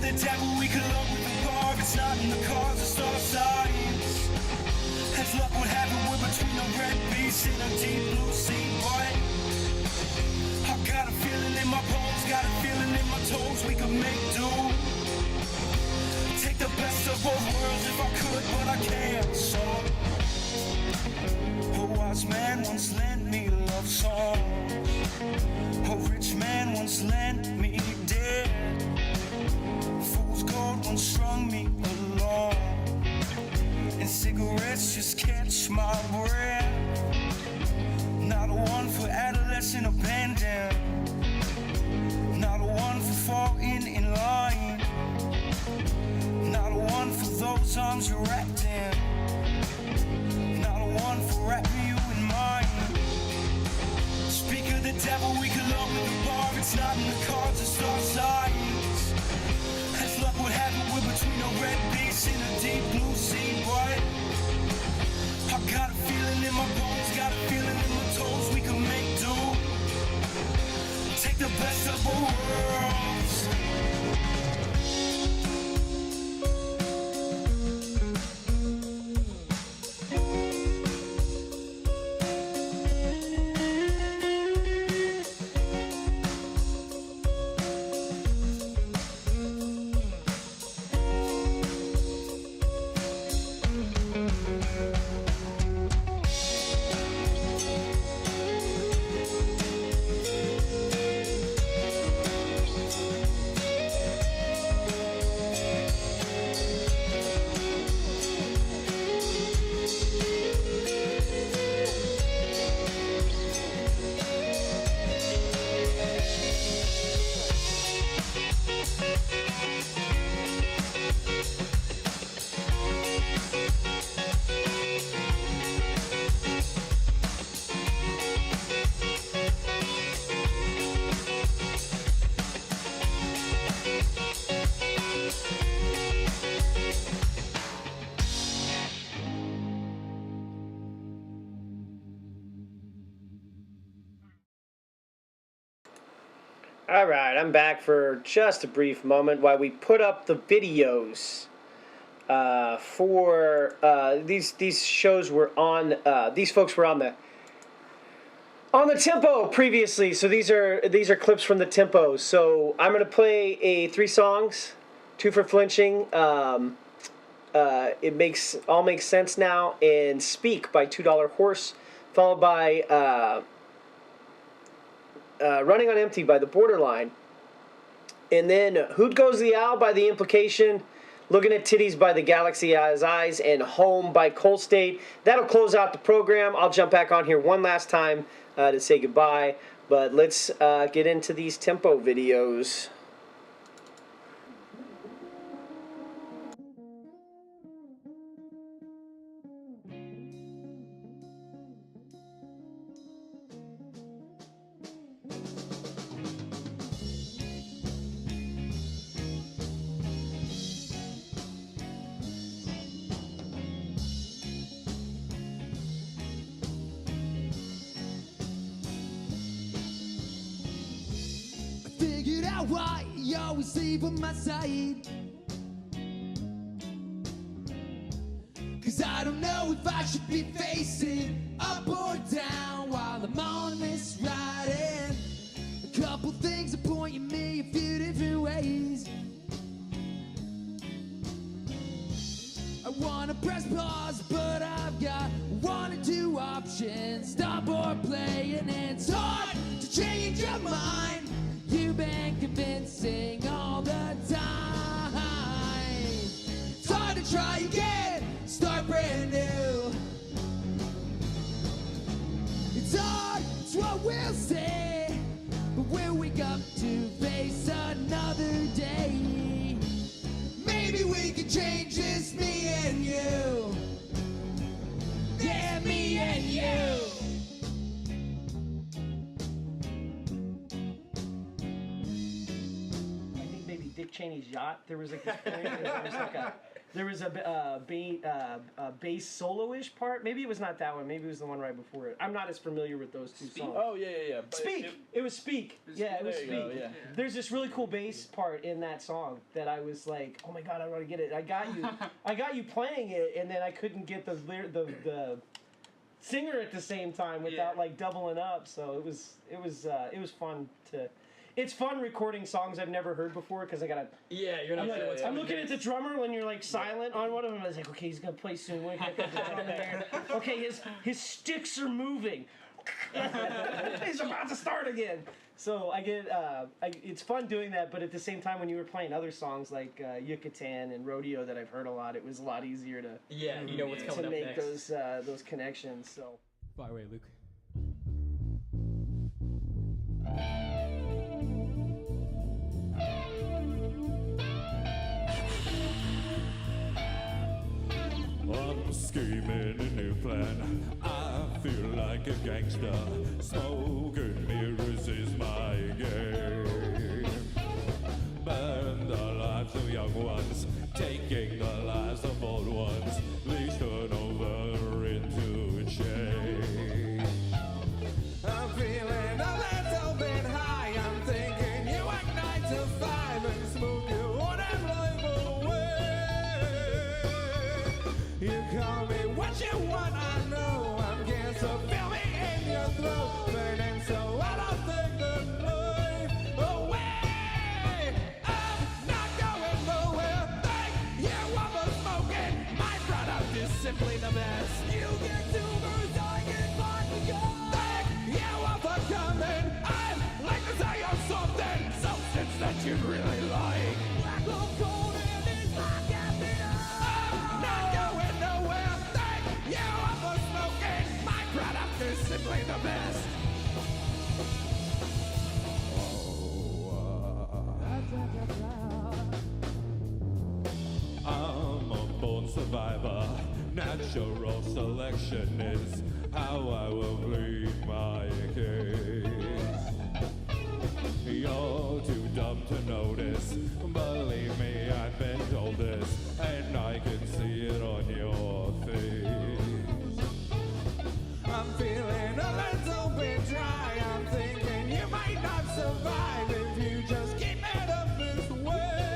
the devil, we could love with the bar. It's not in the cars, it's all signs. As luck would have it, we're between a red beast and a deep blue sea, boy. I got a feeling in my bones, got a feeling in my toes, we could make do. Take the best of both worlds if I could, but I can't, so. A wise man once lent me a love song. A rich man once lent me dead. Fool's gold once strung me along. And cigarettes just catch my breath. Not a one for adolescent abandon. Not a one for falling in line. Not a one for those arms you're wrapped in. Not a one for wrapping you in mine. Speak of the devil, we can love with the bar. It's not in the cards, it's all signs. As luck would have it, we're between a red beast and a deep blue sea, boy. I got a feeling in my bones, got a feeling in my toes, we can make do. Take the best of both worlds. All right, I'm back for just a brief moment while we put up the videos for these shows were on. These folks were on the tempo previously, so these are clips from the tempo. So I'm gonna play 3 songs, 2 for flinching. It makes sense now, and Speak by $2 Horse, followed by Running on Empty by The Borderline, and then Hoot Goes the Owl by The Implication, Looking at Titties by The Galaxy Has Eyes, and Home by Coal State. That'll close out the program. I'll jump back on here one last time to say goodbye, but let's get into these tempo videos. Figured out why you always leave on my side. 'Cause I don't know if I should be facing up or down while I'm on this ride. And a couple things are pointing me a few different ways. I wanna press pause, but I've got 1 or 2 options: stop or play, and it's hard to change your mind. You've been convincing all the time. It's hard to try again, start brand new. It's hard, it's what we'll say, but we'll wake up to face another day. Maybe we can change this, me and you. Yeah, me and you. Dick Cheney's yacht. There was like this point, there there was a bass solo-ish part. Maybe it was not that one. Maybe it was the one right before it. I'm not as familiar with those two songs. Oh yeah. But Speak. It was Speak. Yeah, it was Speak. Go, yeah. There's this really cool bass part in that song that I was like, oh my god, I want to get it. I got you playing it, and then I couldn't get the singer at the same time without like doubling up. So it was fun to. It's fun recording songs I've never heard before because I gotta. Yeah, you're not. I'm looking at the drummer when you're like silent on one of them. I was like, okay, he's gonna play soon. Wait, I got the drum there. Okay, his sticks are moving. He's about to start again. So I get. It's fun doing that, but at the same time, when you were playing other songs like Yucatan and Rodeo that I've heard a lot, it was a lot easier to. Yeah, you know what's coming to up make next. those connections. So. Fire away, Luke. I'm scheming a new plan. I feel like a gangster. Smoking mirrors is my game. Burn the lives of young ones, taking the lives of old ones. Please turn over into change. I'm feeling a little bit high. I'm thinking you work 9 to 5 and smoke your own life away. You call me what you want, I know. I'm cancer, feel me in your throat, burning so I don't take the life away. I'm not going nowhere. Thank you for smoking. My product is simply the best. You get tumors, I get vodka. Thank you for coming. I'd like to tell you something, substance that you really like. Black or cold in this pocket. I'm not going nowhere. Thank you for smoking. My product is simply the best. I'm a born survivor. Natural selection is how I will plead my case. You're too dumb to notice. Believe me, I've been told this, and I can see it on your face. I'm feeling a little bit dry. I'm thinking you might not survive if you just keep it up this way.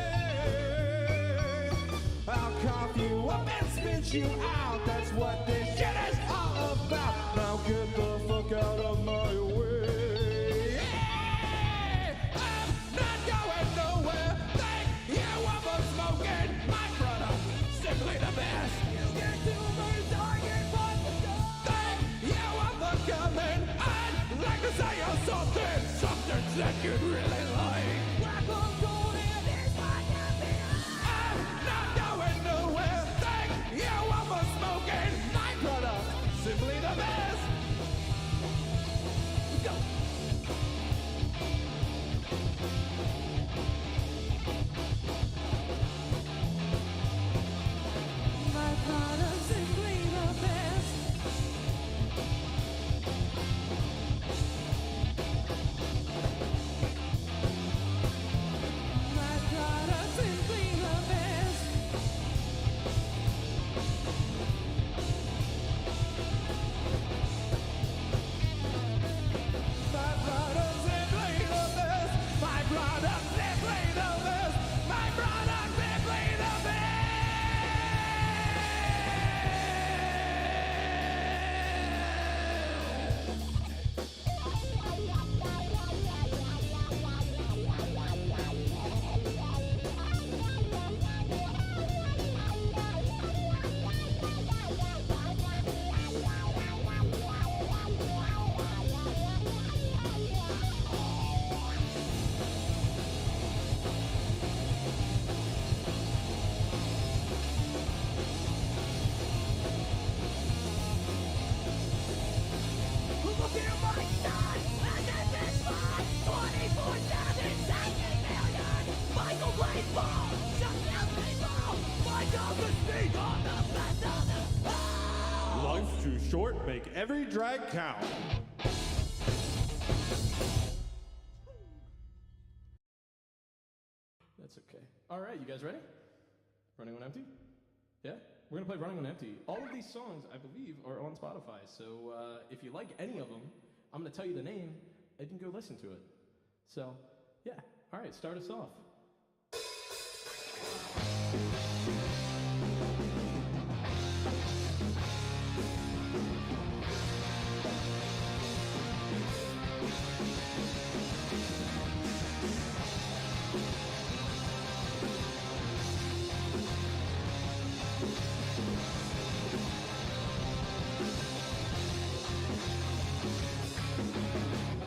I'll cough you up and spit you out. That's what this shit is all about. Now get the fuck out of my way. I'm not going nowhere. Thank you for smoking. My product, simply the best. You get tumors, I get vodka. Thank you for coming. I'd like to say you something that you'd really like. Black or gold in this vodka beer. I'm not going nowhere. Thank you for smoking. My product, simply the best. Let's go. My product's simply the best. My product's simply the best. My product simply the best. My product simply the best. My product simply the Look at my son, and this is fun. 24/7, singing million. Michael plays ball, shut down baseball. My job is speak on the best of the ball. Life's too short, make every drag count. That's okay. All right, you guys ready? Running on empty? Yeah, we're gonna play Running on Empty. All of these songs, I believe, are on Spotify. So if you like any of them, I'm gonna tell you the name, and you can go listen to it. So, yeah. All right, start us off.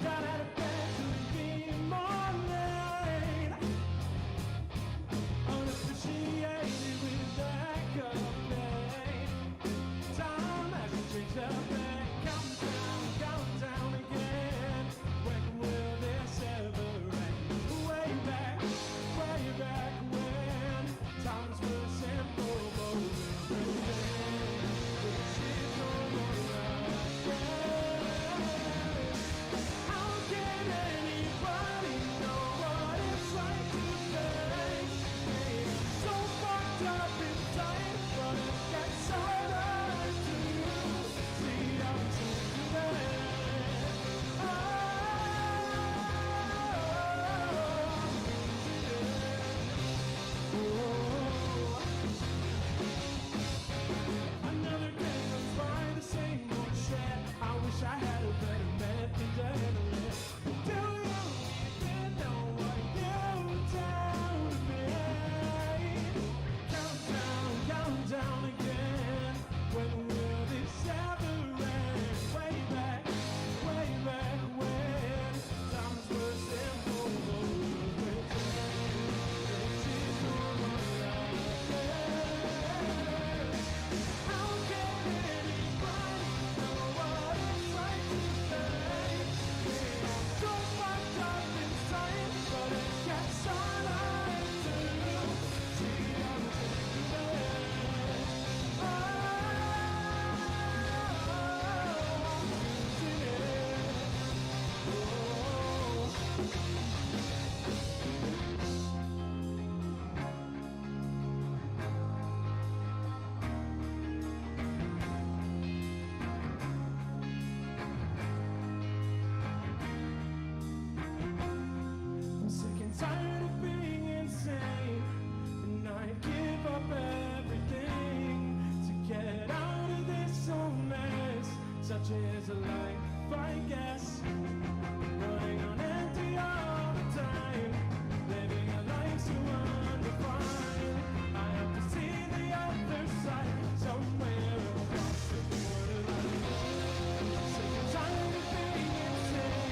Got out of bed to be morning. Unappreciated with that company. Time has changed up and count down again. When will this ever end? Way back when times were simple, but this is no more again. How can anybody know what it's like to face? So fucked up inside, but it gets harder to see I'm today. Another day goes by, the same old shit. I wish I had a better method to handle it. Do you even know what you tell me? Count down again. When will this ever end? Way back when times were simple, but this is no more again. How can anybody know what it's like to face? So fucked up inside, but it gets harder to see I'm today.